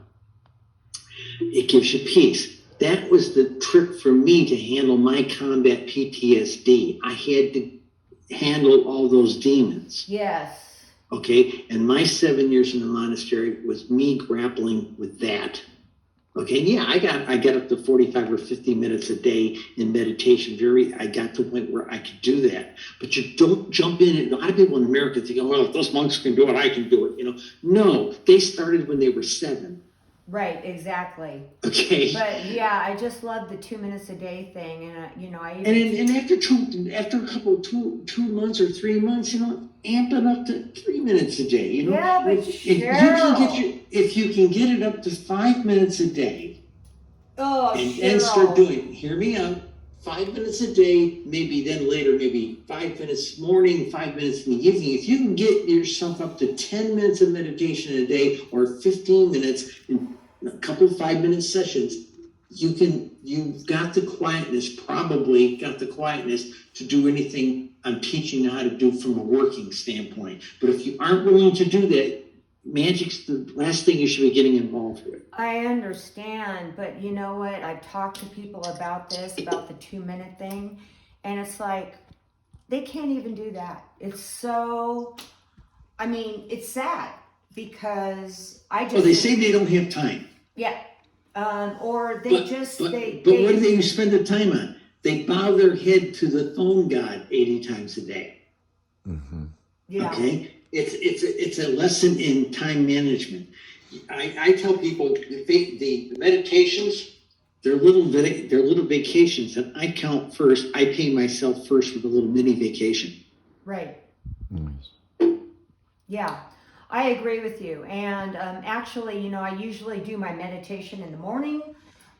it gives you peace. That was the trick for me to handle my combat PTSD. I had to handle all those demons. Yes. Okay. And my 7 years in the monastery was me grappling with that. Okay. Yeah, I got up to 45 or 50 minutes a day in meditation. I got to a point where I could do that. But you don't jump in. A lot of people in America think, well, if those monks can do it, I can do it. You know, no, they started when they were 7. Right, exactly. Okay. But yeah, I just love the 2 minutes a day thing, and you know, and after a couple 2 months or 3 months, you know, amp it up to 3 minutes a day. You know, yeah, but if you can get it up to 5 minutes a day, and start doing. Hear me out. 5 minutes a day, maybe then later, maybe 5 minutes morning, 5 minutes in the evening. If you can get yourself up to 10 minutes of meditation a day or 15 minutes in a couple of 5-minute sessions, you've got the quietness, probably got the quietness to do anything I'm teaching you how to do from a working standpoint. But if you aren't willing to do that, magic's the last thing you should be getting involved with. I understand, but you know what? I've talked to people about this, about the 2 minute thing, and it's like, they can't even do that. It's so, I mean, it's sad because they say they don't have time. Yeah. Or they But what do they spend the time on? They bow their head to the phone god 80 times a day. Mm-hmm. Yeah. Okay? It's a lesson in time management. I tell people the meditations, they're little vacations that I count first. I pay myself first with a little mini vacation. Right. Nice. Yeah, I agree with you. And actually, you know, I usually do my meditation in the morning,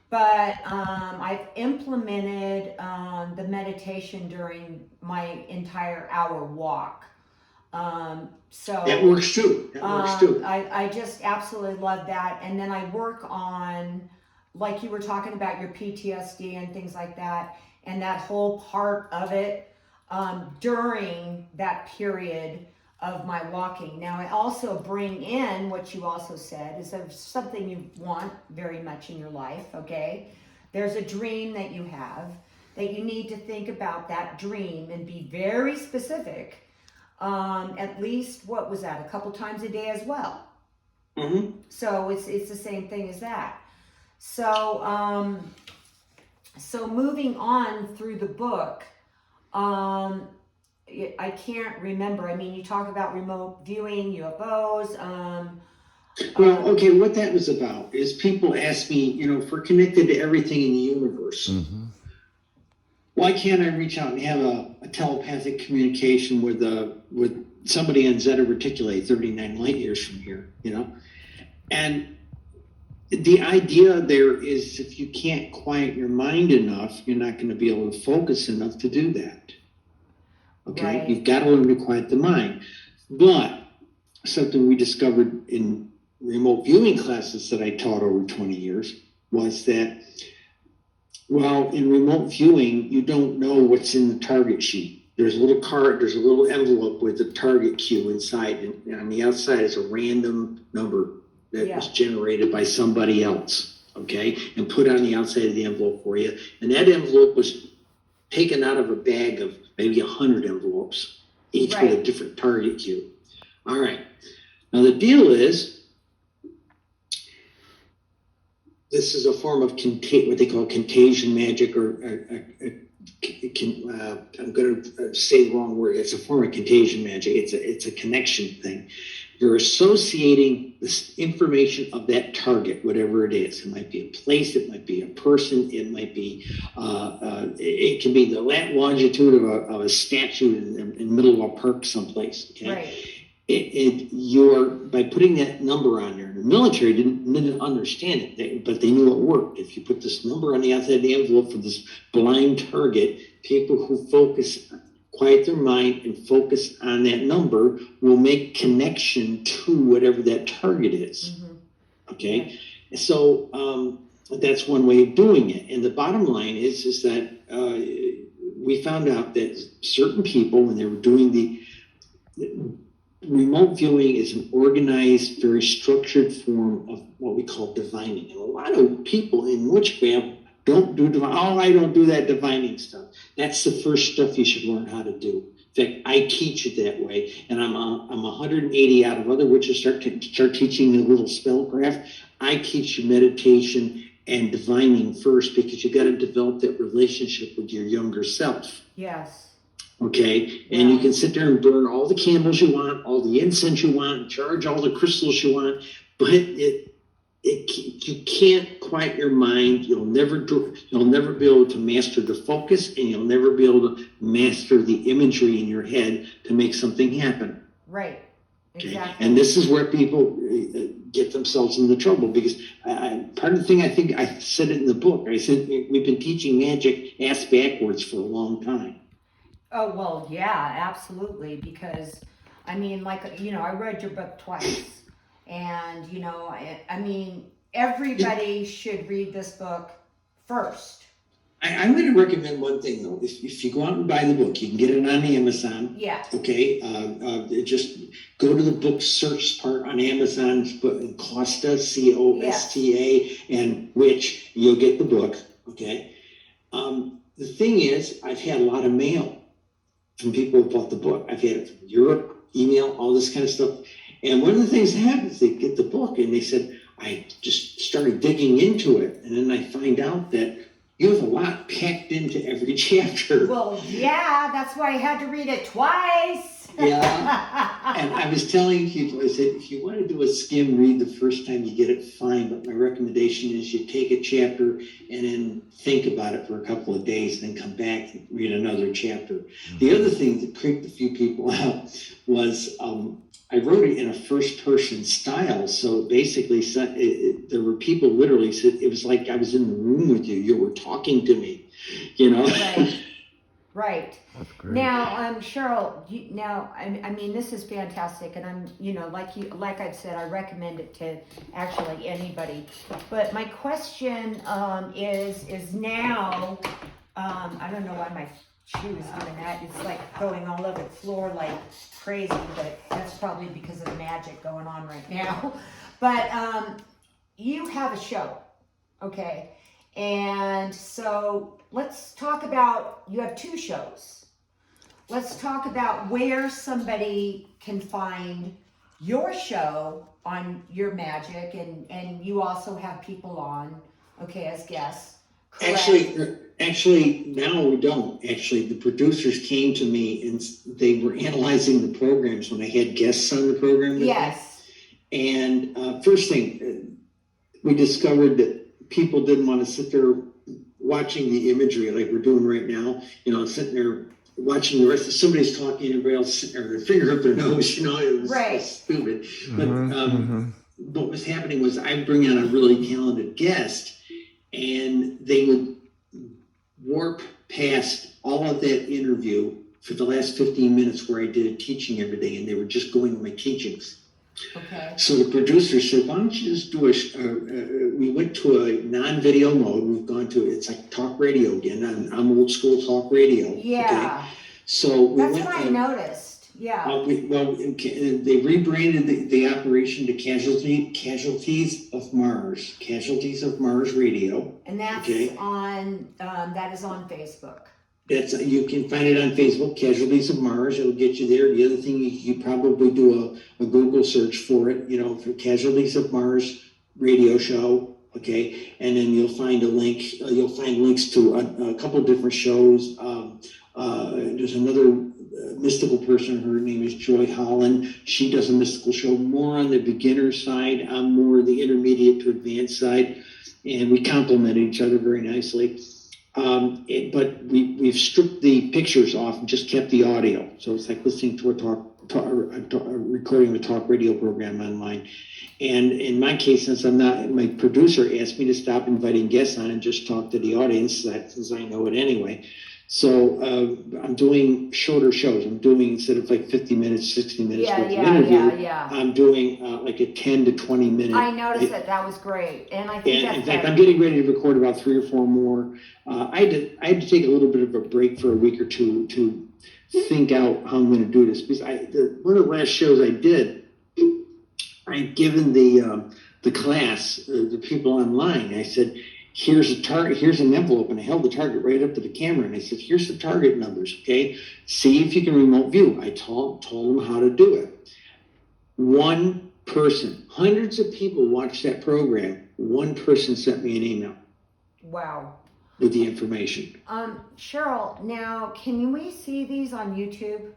but I've implemented the meditation during my entire hour walk. So that works too. I just absolutely love that. And then I work on, like you were talking about, your PTSD and things like that, and that whole part of it during that period of my walking. Now, I also bring in what you also said is there's something you want very much in your life, okay? There's a dream that you have that you need to think about that dream and be very specific. At least, what was that, a couple times a day as well. Mm-hmm. So it's the same thing as that. So so moving on through the book, I can't remember. I mean, you talk about remote viewing, UFOs. Okay, what that was about is people ask me, you know, if we're connected to everything in the universe, Mm-hmm. why can't I reach out and have a telepathic communication with somebody on Zeta Reticuli 39 light years from here, you know? And the idea there is if you can't quiet your mind enough, you're not going to be able to focus enough to do that. Okay? Right. You've got to learn to quiet the mind. But something we discovered in remote viewing classes that I taught over 20 years was that, well, in remote viewing, you don't know what's in the target sheet. There's a little card, there's a little envelope with the target cue inside, and on the outside is a random number that was generated by somebody else, okay, and put on the outside of the envelope for you. And that envelope was taken out of a bag of maybe 100 envelopes, each with a different target cue. All right. Now the deal is, this is a form of what they call contagion magic, or I'm going to say the wrong word. It's a form of contagion magic. It's a connection thing. You're associating this information of that target, whatever it is. It might be a place, it might be a person, it might be, it can be the longitude of a statue in the middle of a park someplace. Okay? Right. You're, by putting that number on there, the military didn't understand it, but they knew it worked. If you put this number on the outside of the envelope for this blind target, people who quiet their mind and focus on that number will make connection to whatever that target is. Mm-hmm. Okay? So that's one way of doing it. And the bottom line is that we found out that certain people, when they were doing the remote viewing, is an organized, very structured form of what we call divining. And a lot of people in witchcraft don't do divining. Oh, I don't do that divining stuff. That's the first stuff you should learn how to do. In fact, I teach it that way, and I'm 180 out of other witches start teaching a little spellcraft. I teach you meditation and divining first, because you got to develop that relationship with your younger self. Yes. Okay, and you can sit there and burn all the candles you want, all the incense you want, charge all the crystals you want, but you can't quiet your mind. You'll never be able to master the focus, and you'll never be able to master the imagery in your head to make something happen. Right. Exactly. Okay? And this is where people get themselves into trouble, because part of the thing, I think I said it in the book. I said we've been teaching magic ass backwards for a long time. Oh, well, yeah, absolutely. Because, I mean, like, I read your book twice. And, I mean, everybody should read this book first. I'm going to recommend one thing, though. If you go out and buy the book, you can get it on Amazon. Yeah. Okay. Just go to the book search part on Amazon, put Costa, Costa, and Witch, you'll get the book. Okay. The thing is, I've had a lot of mail from people who bought the book. I've had it from Europe, email, all this kind of stuff. And one of the things that happens, they get the book and they said, I just started digging into it. And then I find out that you have a lot packed into every chapter. Well, yeah, that's why I had to read it twice. Yeah. And I was telling people, I said, if you want to do a skim read the first time you get it, fine. But my recommendation is you take a chapter and then think about it for a couple of days, and then come back and read another chapter. Mm-hmm. The other thing that creeped a few people out was I wrote it in a first-person style. So basically, there were people literally said, it was like I was in the room with you. You were talking to me, Right. Right. That's great. Now, Cheryl, I mean, this is fantastic, and I'm, like I've said, I recommend it to actually anybody. But my question is now, I don't know why my shoe is doing that. It's like going all over the floor like crazy, but that's probably because of the magic going on right now. But you have a show, okay? And so let's talk about, you have two shows. Let's talk about where somebody can find your show on your magic, and you also have people on, okay, as guests. Correct? Actually, now we don't. Actually, the producers came to me and they were analyzing the programs when I had guests on the program. Yes. And first thing, we discovered that people didn't want to sit there watching the imagery like we're doing right now, sitting there watching the rest of somebody's talking, everybody else sitting there with their finger up their nose, it was right. Stupid. But what was happening was I'd bring on a really talented guest, and they would warp past all of that interview for the last 15 minutes where I did a teaching every day, and they were just going to my teachings. Okay. So the producer said, why don't you just do we went to a non-video mode. We've gone to, it's like talk radio again. I'm old school talk radio. Yeah. Okay? So that's what I noticed. Yeah. They rebranded the operation to Casualties of Mars. Casualties of Mars Radio. And that's on, that is on Facebook. You can find it on Facebook, Casualties of Mars. It'll get you there. The other thing, you probably do a Google search for it, for Casualties of Mars radio show, okay? And then you'll find a link. You'll find links to a couple different shows. There's another mystical person. Her name is Joy Holland. She does a mystical show more on the beginner side. I'm more the intermediate to advanced side. And we complement each other very nicely. But we've stripped the pictures off and just kept the audio. So it's like listening to a recording of a talk radio program online. And in my case, since my producer asked me to stop inviting guests on and just talk to the audience, since I know it anyway. So I'm doing shorter shows. I'm doing, instead of like 50 minutes, 60 minutes worth of interview, I'm doing like a 10 to 20 minute. I noticed that was great. And I think in fact, I'm getting ready to record about 3 or 4 more. I had to take a little bit of a break for a week or two to think out how I'm going to do this. Because one of the last shows I did, I'd given the class, the people online, I said, here's a target, here's an envelope, and I held the target right up to the camera, and I said, here's the target numbers, okay? See if you can remote view. I told them how to do it. One person, hundreds of people watched that program. One person sent me an email. Wow. With the information. Cheryl, now, can we see these on YouTube?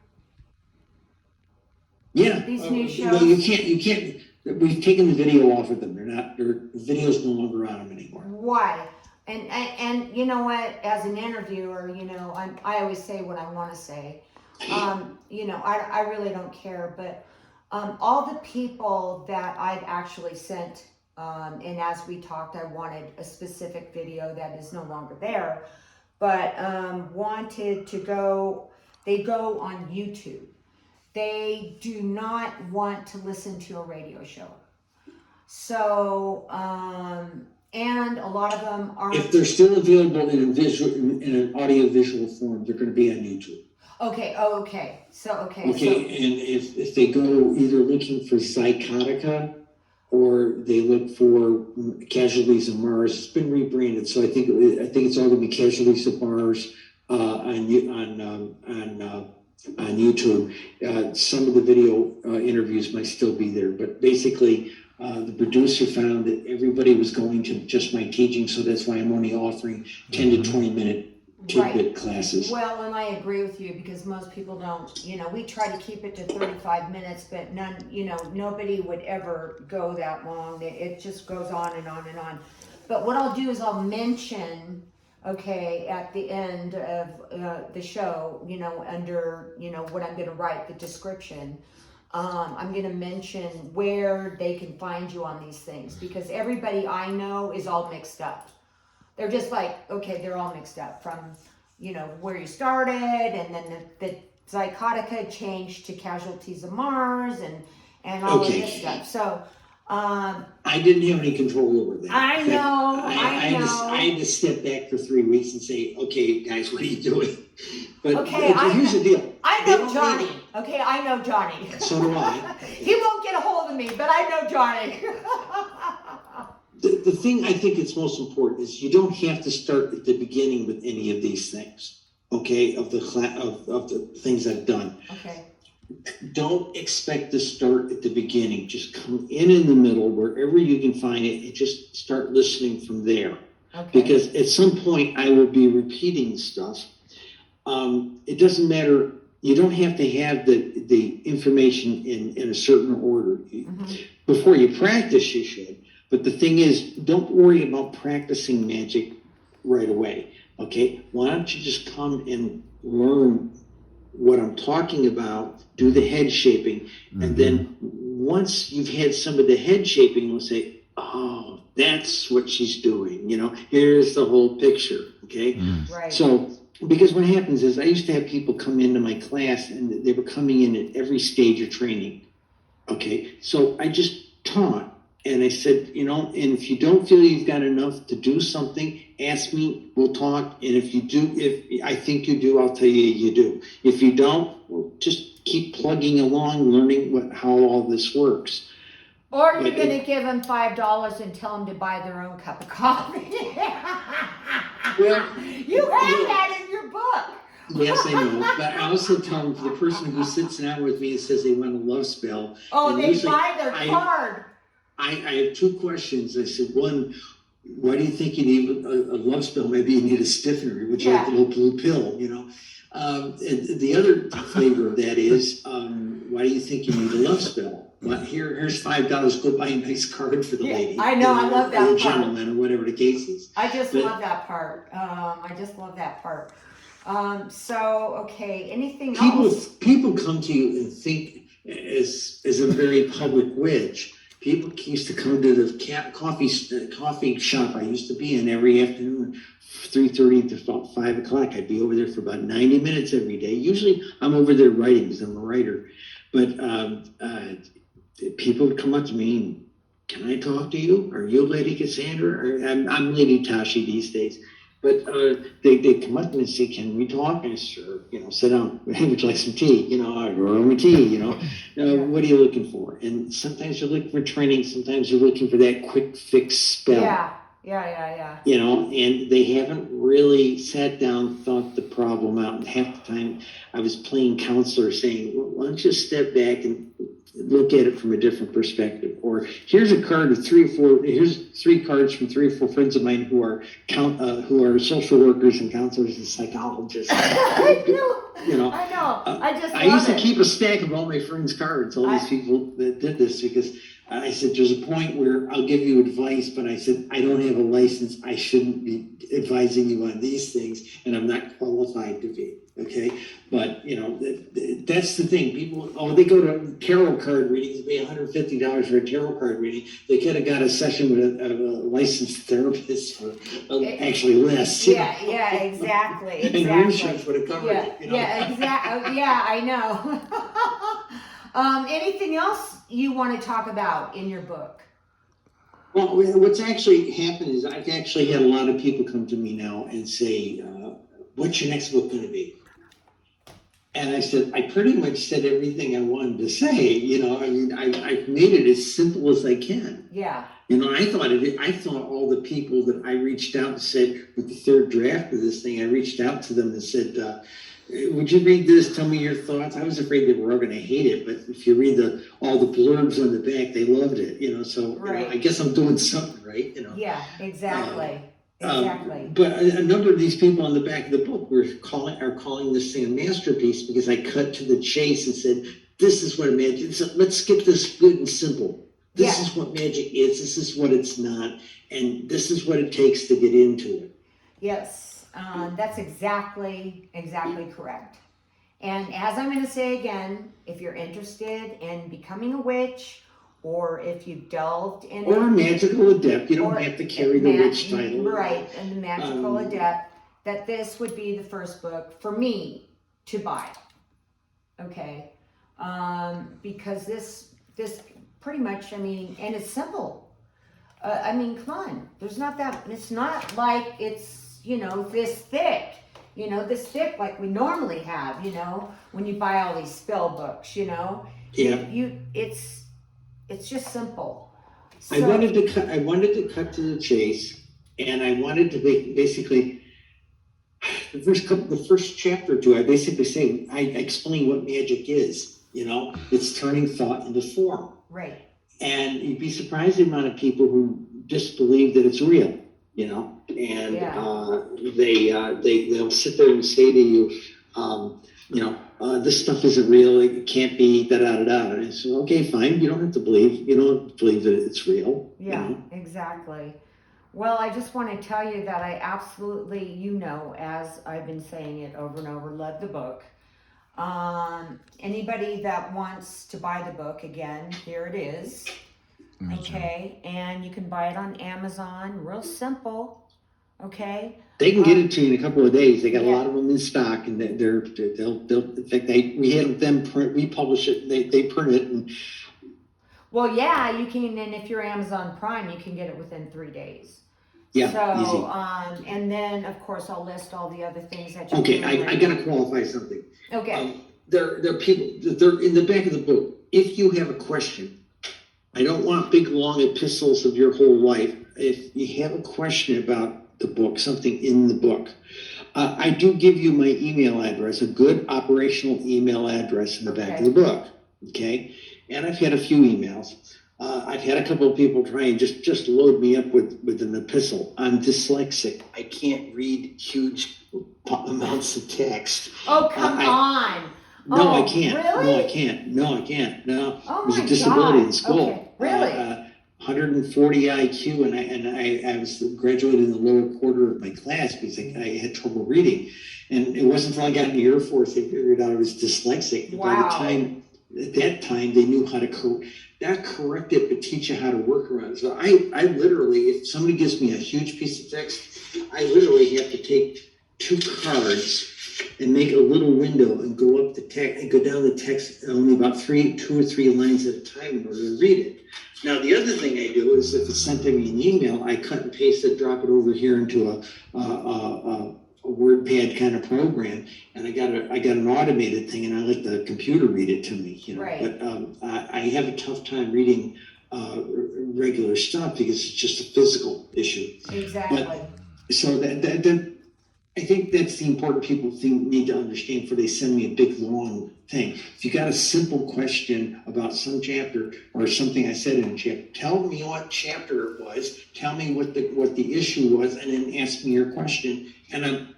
Yeah. These new shows? No, you can't. We've taken the video off of them. The video's no longer on them anymore. Why? And you know what? As an interviewer, I always say what I want to say. I really don't care. But all the people that I've actually sent, and as we talked, I wanted a specific video that is no longer there, but wanted to go. They go on YouTube. They do not want to listen to a radio show. So, and a lot of them are. If they're still available in an audio-visual form, they're going to be on YouTube. Okay. Oh, okay. Okay. And if they go either looking for Psychotica or they look for Casualties of Mars, it's been rebranded. So I think it's all going to be Casualties of Mars on YouTube. Some of the video interviews might still be there, but basically the producer found that everybody was going to just my teaching, so that's why I'm only offering 10 to 20 minute tidbit classes. Well, and I agree with you, because most people don't, we try to keep it to 35 minutes, but nobody would ever go that long. It just goes on and on and on. But what I'll do is I'll mention, at the end of the show, under, what I'm going to write, the description, I'm going to mention where they can find you on these things, because everybody I know is all mixed up. They're just like, they're all mixed up from, where you started, and then the Psychotica changed to Casualties of Mars and all of this stuff. So, I didn't have any control over that. I know. I had to step back for 3 weeks and say, okay, guys, what are you doing? But here's the deal. I know Johnny. I know Johnny. So do I. He won't get a hold of me, but I know Johnny. The thing I think is most important is you don't have to start at the beginning with any of these things, of the things I've done. Okay. Don't expect to start at the beginning. Just come in the middle, wherever you can find it, and just start listening from there. Okay. Because at some point I will be repeating stuff. It doesn't matter. You don't have to have the information in a certain order. Mm-hmm. Before you practice, you should. But the thing is, don't worry about practicing magic right away. Okay? Why don't you just come and learn what I'm talking about, do the head shaping, and then once you've had some of the head shaping, you'll say, oh, that's what she's doing. Here's the whole picture. Okay. Right. So, because what happens is I used to have people come into my class and they were coming in at every stage of training. Okay. So I just taught and I said, and if you don't feel you've got enough to do something, ask me, we'll talk. And if you do, if I think you do, I'll tell you you do. If you don't, well, just keep plugging along, learning how all this works. Or you're going to give them $5 and tell them to buy their own cup of coffee. Well, you have that in your book. Yes, I know. But I also tell them, for the person who sits down with me and says they want a love spell. Oh, they buy their card. I have two questions. I said, one, why do you think you need a love spell? Maybe you need a stiffener, which is like a little blue pill, And the other flavor of that is, why do you think you need a love spell? Well, here's $5. Go buy a nice card for the lady. I know. I love that part. Or the gentleman, or whatever the case is. I just love that part. So, okay, anything else? People come to you and think as a very public witch. People used to come to the coffee shop I used to be in every afternoon, 3:30 to about 5 o'clock. I'd be over there for about 90 minutes every day. Usually I'm over there writing because I'm a writer. But people would come up to me and, can I talk to you? Are you Lady Cassandra? I'm Lady Tashi these days. But they come up to me and say, can we talk? And I said, sure, sit down. Would you like some tea? I go over tea, what are you looking for? And sometimes you're looking for training. Sometimes you're looking for that quick fix spell. Yeah. And they haven't really sat down, thought the problem out. And half the time I was playing counselor saying, well, why don't you step back and look at it from a different perspective? Or here's a card of here's 3 cards from 3 or 4 friends of mine who are social workers and counselors and psychologists. I know. I used to keep a stack of all my friends' cards, all these people that did this, because I said, there's a point where I'll give you advice, but I said, I don't have a license. I shouldn't be advising you on these things, and I'm not qualified to be. Okay. But, that's the thing. People, they go to tarot card readings, pay $150 for a tarot card reading. They could have got a session with a licensed therapist for actually less. Yeah, exactly. And your insurance would have covered it. Yeah, exactly. Yeah, I know. Anything else you want to talk about in your book? Well, what's actually happened is I've actually had a lot of people come to me now and say, what's your next book going to be? And I said, I pretty much said everything I wanted to say. I've made it as simple as I can. Yeah. I thought all the people that I reached out and said, with the 3rd draft of this thing, I reached out to them and said, would you read this? Tell me your thoughts. I was afraid they were all going to hate it, but if you read all the blurbs on the back, they loved it. So right. I guess I'm doing something right. Yeah, exactly. Exactly. But a number of these people on the back of the book are calling this thing a masterpiece because I cut to the chase and said, this is what magic is. Let's skip this good and simple. This is what magic is. This is what it's not. And this is what it takes to get into it. Yes, that's exactly correct. And as I'm going to say again, if you're interested in becoming a witch, or if you've delved in or a magical adept, you don't have to carry the witch title. Right, and the magical adept, that this would be the first book for me to buy. Okay. Because this pretty much, and it's simple. Come on. There's not that, it's not like it's, this thick. This thick like we normally have, when you buy all these spell books, Yeah. It's just simple. So, I wanted to cut to the chase, and I wanted to basically the first chapter or two. I basically say I explain what magic is. It's turning thought into form. Right. And you'd be surprised the amount of people who disbelieve that it's real. And they'll sit there and say to you, this stuff isn't real. It can't be da-da-da-da. And I said, okay, fine. You don't have to believe. You don't have to believe that it's real. Yeah, exactly. Well, I just want to tell you that I absolutely, as I've been saying it over and over, love the book. Anybody that wants to buy the book, again, here it is. Me too. Okay, and you can buy it on Amazon, real simple. Okay. They can get it to you in a couple of days. They got a Yeah. lot of them in stock, and they'll in fact, we had them print, we publish it, they print it, and Well, yeah, you can, and if you're Amazon Prime, you can get it within 3 days. yeah, So, easy. and then of course I'll list all the other things that you Okay, can. I gotta qualify something. Okay. There are people, they're in the back of the book. If you have a question, I don't want big long epistles of your whole life. If you have a question about the book, something in the book, I do give you my email address, a good operational email address in the back of the book. Okay, and I've had a few emails. I've had a couple of people try and just load me up with an epistle. I'm dyslexic. I can't read huge amounts of text. Oh, come on. No, I can't. Really? No, I can't. No. Oh It was my a disability God. in school. Okay. Really? 140 IQ, and I was graduated in the lower quarter of my class because I had trouble reading. And it wasn't until I got in the Air Force they figured out I was dyslexic. Wow. At that time, they knew how to not correct it, but teach you how to work around it. So I literally, if somebody gives me a huge piece of text, I literally have to take 2 cards and make a little window and go up the text and go down the text only about 2 or 3 lines at a time in order to read it. Now, the other thing I do is if it's sent to me in email, I cut and paste it, drop it over here into a WordPad kind of program, and I got an automated thing, and I let the computer read it to me. Right. But I have a tough time reading regular stuff because it's just a physical issue. Exactly. So that I think that's the important people need to understand before they send me a big long thing. If you got a simple question about some chapter or something I said in a chapter, tell me what chapter it was, tell me what the issue was, and then ask me your question, and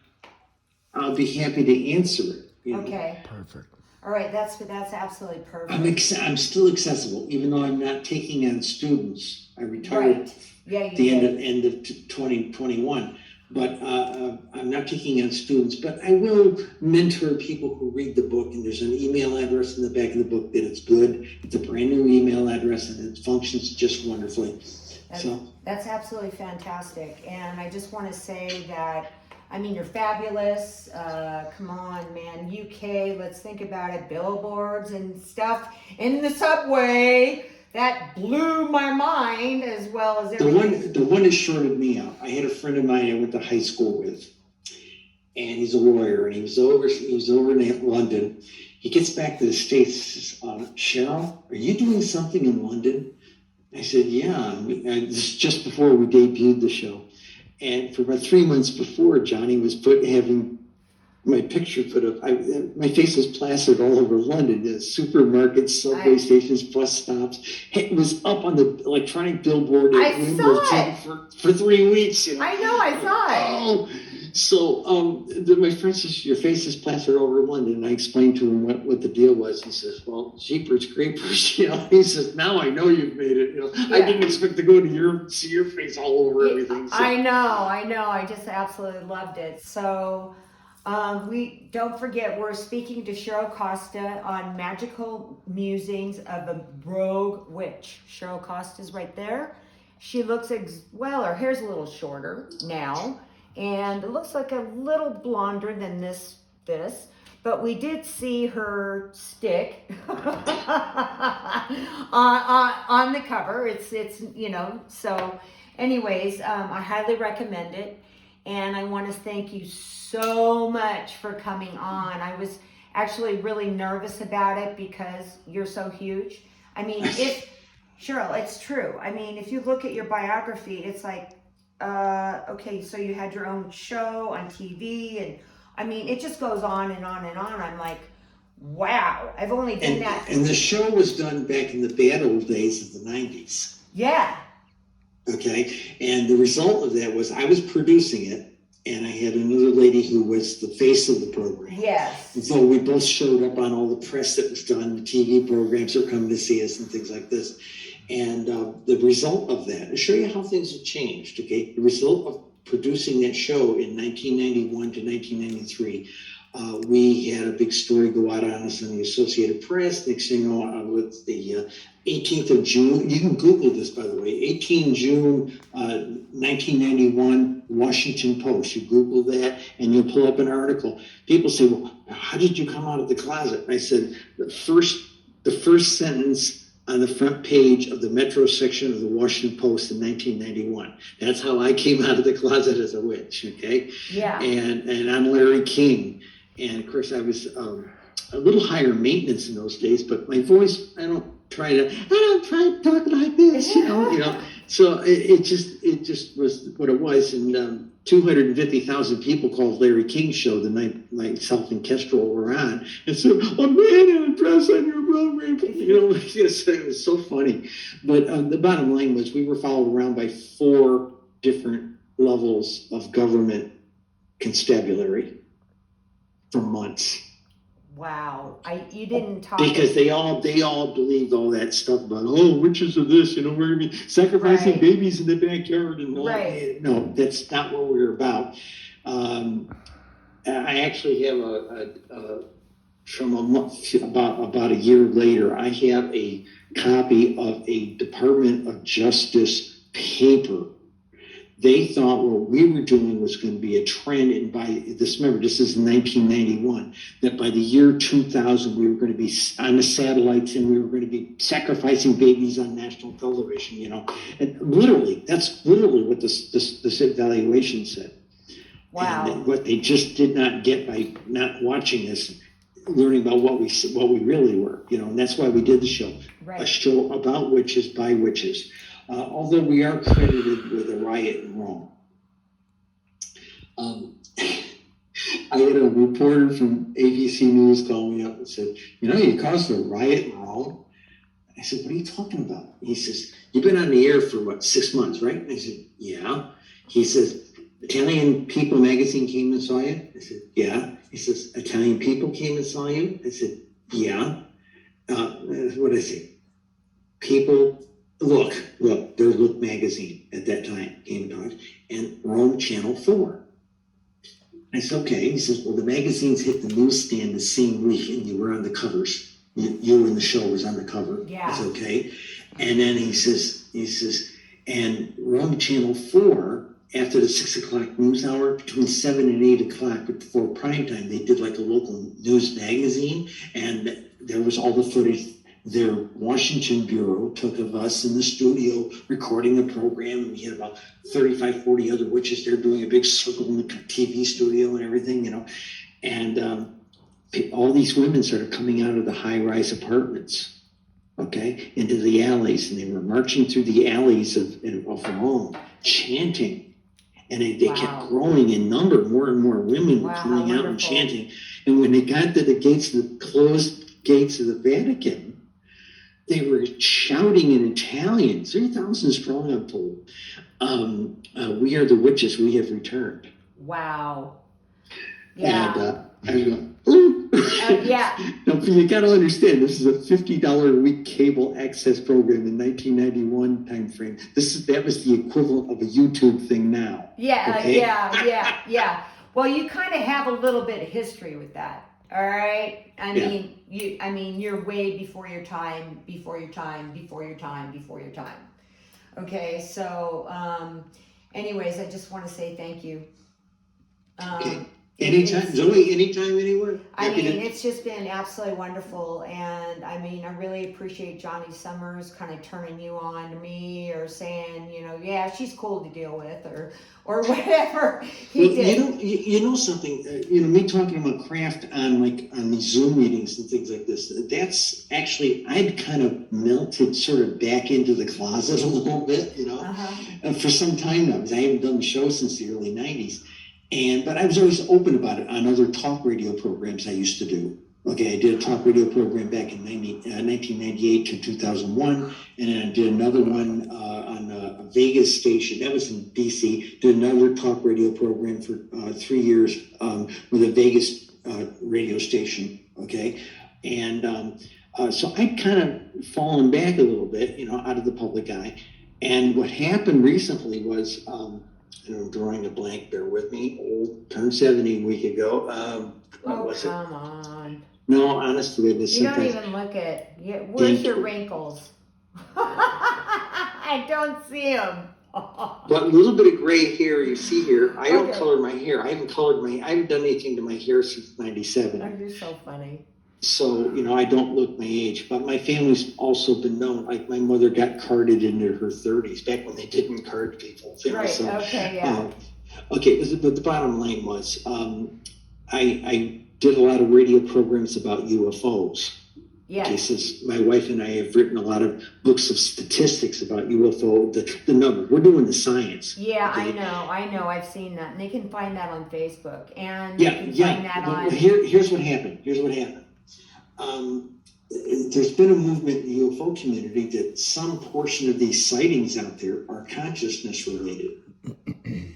I'll be happy to answer it. Okay. Perfect. All right, that's absolutely perfect. I'm still accessible, even though I'm not taking on students. I retired Right. Yeah, at the end of 2021. But I'm not taking on students, but I will mentor people who read the book, and there's an email address in the back of the book that it's good. It's a brand new email address, and it functions just wonderfully. That's absolutely fantastic. And I just want to say that, I mean, you're fabulous. Come on, man. UK, let's think about it. Billboards and stuff in the subway. That blew my mind as well as everything. The one that shorted me out. I had a friend of mine I went to high school with, and he's a lawyer, and he was over in London. He gets back to the States. Cheryl, are you doing something in London? I said, yeah. This is just before we debuted the show, and for about 3 months before, Johnny was having my picture put up. My face was plastered all over London. The supermarkets, subway stations, bus stops. It was up on the electronic billboard at Wimbledon for 3 weeks. I know, I saw it. Oh, so my friend says, your face is plastered all over London. And I explained to him what the deal was. He says, well, jeepers creepers. He says, now I know you've made it. I didn't expect to go to Europe, see your face all over everything. So. I know. I just absolutely loved it. So. We don't forget, we're speaking to Cheryl Costa on Magickal Musings of a Rogue Witch. Cheryl Costa's right there. She looks, her hair's a little shorter now, and it looks like a little blonder than this, but we did see her stick on the cover. It's so anyways, I highly recommend it. And I want to thank you so much for coming on. I was actually really nervous about it because you're so huge. I mean, Cheryl, it's true. I mean, if you look at your biography, it's like, okay, so you had your own show on TV, and I mean, it just goes on and on and on. I'm like, wow, I've only done that. And the show was done back in the bad old days of the 90s. Yeah. Okay, and the result of that was I was producing it, and I had another lady who was the face of the program. Yes. And so we both showed up on all the press that was done, the TV programs are coming to see us and things like this. And the result of that, I'll show you how things have changed, okay? The result of producing that show in 1991 to 1993, We had a big story go out on us in the Associated Press. Next thing you know, with the 18th of June, you can Google this, by the way, 18 June 1991, Washington Post. You Google that and you'll pull up an article. People say, well, how did you come out of the closet? I said, the first sentence on the front page of the Metro section of the Washington Post in 1991. That's how I came out of the closet as a witch, okay? Yeah. And I'm Larry King. And of course, I was a little higher maintenance in those days, but my voice, I don't try to talk like this, you know. So it just was what it was. And 250,000 people called Larry King's show the night myself and Kestrel were on, and said, "A man in a dress on your program," you know. Yes, it was so funny. But the bottom line was, we were followed around by 4 different levels of government constabulary for months. Wow. You didn't talk Because they all believed all that stuff about, oh, witches are this, you know, we're gonna be sacrificing Right. babies in the backyard and all Right. that. No, that's not what we're about. I actually have from a month, about a year later, I have a copy of a Department of Justice paper. They thought what we were doing was going to be a trend, and remember, this is 1991, that by the year 2000, we were going to be on the satellites and we were going to be sacrificing babies on national television, you know. And that's literally what this evaluation said. Wow. And what they just did not get by not watching us, learning about what we really were, you know. And that's why we did the show, Right. a show about witches by witches. Although we are credited with a riot in Rome. I had a reporter from ABC News call me up and said, you know, you caused a riot in Rome? I said, what are you talking about? He says, you've been on the air for 6 months, right? And I said, yeah. He says, Italian People magazine came and saw you? I said, yeah. He says, Italian People came and saw you? I said, yeah. What did I say? People... Look, there's Look magazine at that time came to us, and Rome Channel 4. I said, okay. He says, well, the magazines hit the newsstand the same week, and you were on the covers. You and the show was on the cover. Yeah. I said, okay. And then he says, and Rome Channel 4, after the 6 o'clock news hour, between 7 and 8 o'clock before prime time, they did like a local news magazine, and there was all the footage their Washington bureau took of us in the studio recording the program. We had about 35, 40 other witches there doing a big circle in the TV studio and everything, you know. And all these women started coming out of the high-rise apartments, okay, into the alleys. And they were marching through the alleys of Rome, chanting. And they Wow. kept growing in number. More and more women were Wow, coming how out and wonderful. chanting. And when they got to the closed gates of the Vatican, they were shouting in Italian, 3,000 strong, I'm told. We are the witches, we have returned. Wow. Yeah. And I go, ooh. Yeah. Now, you got to understand, this is a $50 a week cable access program in 1991 time frame. That was the equivalent of a YouTube thing now. Yeah, okay? yeah. Well, you kind of have a little bit of history with that. All right. I mean, you're way before your time. Okay. So, anyways, I just want to say thank you. Okay. Anytime, Zoe, anytime, anywhere. I mean, it's just been absolutely wonderful. And I mean, I really appreciate Johnny Summers kind of turning you on to me, or saying, you know, yeah, she's cool to deal with, or whatever he did. You know something, me talking about craft on these Zoom meetings and things like this, that's actually, I'd kind of melted sort of back into the closet a little bit, you know, for some time now, because I haven't done the show since the early 90s. But I was always open about it on other talk radio programs I used to do. Okay, I did a talk radio program back in 1998 to 2001, and then I did another one on a Vegas station. That was in DC. Did another talk radio program for 3 years with a Vegas radio station. Okay, and so I'd kind of fallen back a little bit, out of the public eye. And what happened recently was, I'm drawing a blank, bear with me, turned 70 a week ago. Oh, Was it? come on. No, honestly, this You don't even look at, where's your wrinkles? I don't see them. But a little bit of gray hair you see here. I don't Okay. color my hair. I haven't done anything to my hair since '97. Oh, you're so funny. So, I don't look my age, but my family's also been known, like my mother got carded into her 30s, back when they didn't card people. Right, So, okay, yeah. okay, but the bottom line was, I did a lot of radio programs about UFOs. Yes. Okay, since my wife and I have written a lot of books of statistics about UFO, the number, we're doing the science. Yeah, Okay? I know, I've seen that. And they can find that on Facebook. And Yeah, they can yeah. find that Well, on... here's what happened. There's been a movement in the UFO community that some portion of these sightings out there are consciousness related. And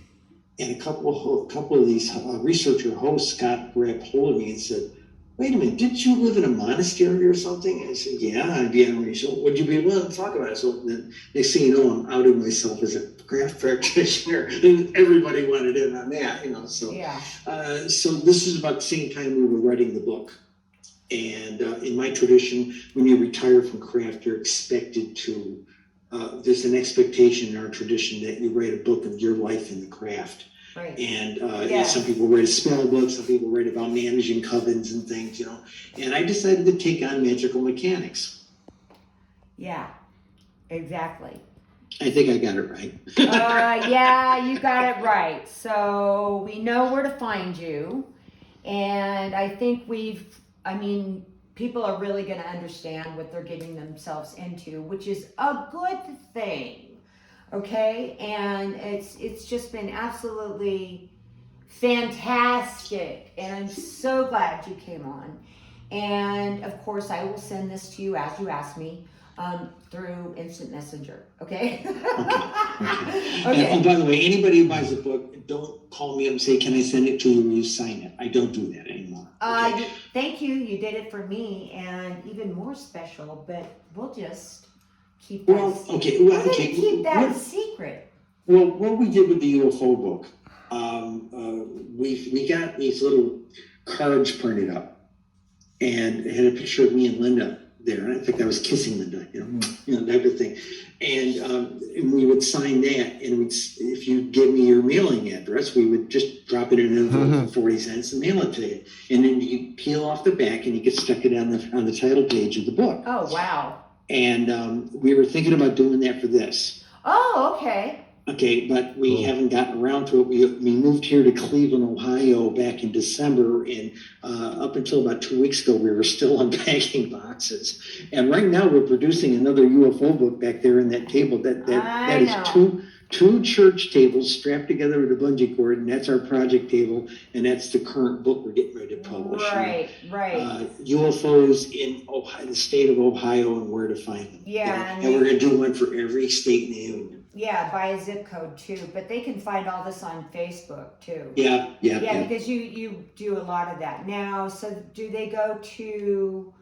a couple of these researcher hosts grabbed hold of me and said, "Wait a minute, didn't you live in a monastery or something?" And I said, "Yeah, I'd be on so would you be willing to talk about it?" So then next thing you know, I'm outing myself as a craft practitioner, and everybody wanted in on that, So, Yeah. So this is about the same time we were writing the book. And in my tradition, when you retire from craft, you're expected to, there's an expectation in our tradition that you write a book of your life in the craft. Right. And some people write a spell book, some people write about managing covens and things, And I decided to take on magical mechanics. Yeah, exactly. I think I got it right. Yeah, you got it right. So we know where to find you. And I think people are really going to understand what they're getting themselves into, which is a good thing. Okay? And it's just been absolutely fantastic. And I'm so glad you came on. And of course, I will send this to you as you asked me. Through instant messenger, okay? Okay. And by the way, anybody who buys a book, don't call me up and say, "Can I send it to you? Will you sign it?" I don't do that anymore. Okay? Thank you. You did it for me, and even more special. But we'll just keep that. We're going to keep that secret. Well, what we did with the UFO book, we got these little cards printed up, and it had a picture of me and Linda there, and I think I was kissing Linda, type of thing. And we would sign that, and if you give me your mailing address, we would just drop it in an envelope for 40 cents and mail it to you. And then you peel off the back, and you get stuck it on the title page of the book. Oh, wow. And we were thinking about doing that for this. Oh, okay. Okay, but we haven't gotten around to it. We moved here to Cleveland, Ohio back in December, and up until about 2 weeks ago, we were still unpacking boxes. And right now, we're producing another UFO book back there in that table. That is two church tables strapped together with a bungee cord, and that's our project table, and that's the current book we're getting ready to publish. Right. UFOs in Ohio, the state of Ohio, and where to find them. Yeah. And we're going to do one for every state in the union. Yeah, by a zip code too, but they can find all this on Facebook too. Yeah. Because you do a lot of that now. So do they go to,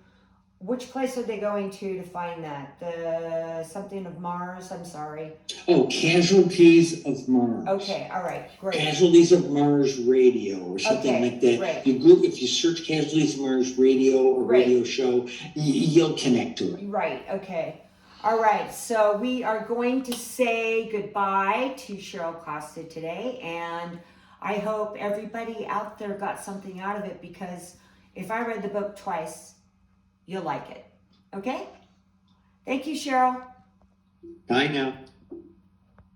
which place are they going to find that? The something of Mars? I'm sorry. Oh, Casualties of Mars. Okay, all right, great. Casualties of Mars Radio or something like that. Right. If you search Casualties of Mars Radio or radio show, you'll connect to it. Right, okay. All right, so we are going to say goodbye to Cheryl Costa today, and I hope everybody out there got something out of it, because if I read the book twice, you'll like it. Okay? Thank you, Cheryl. Bye now.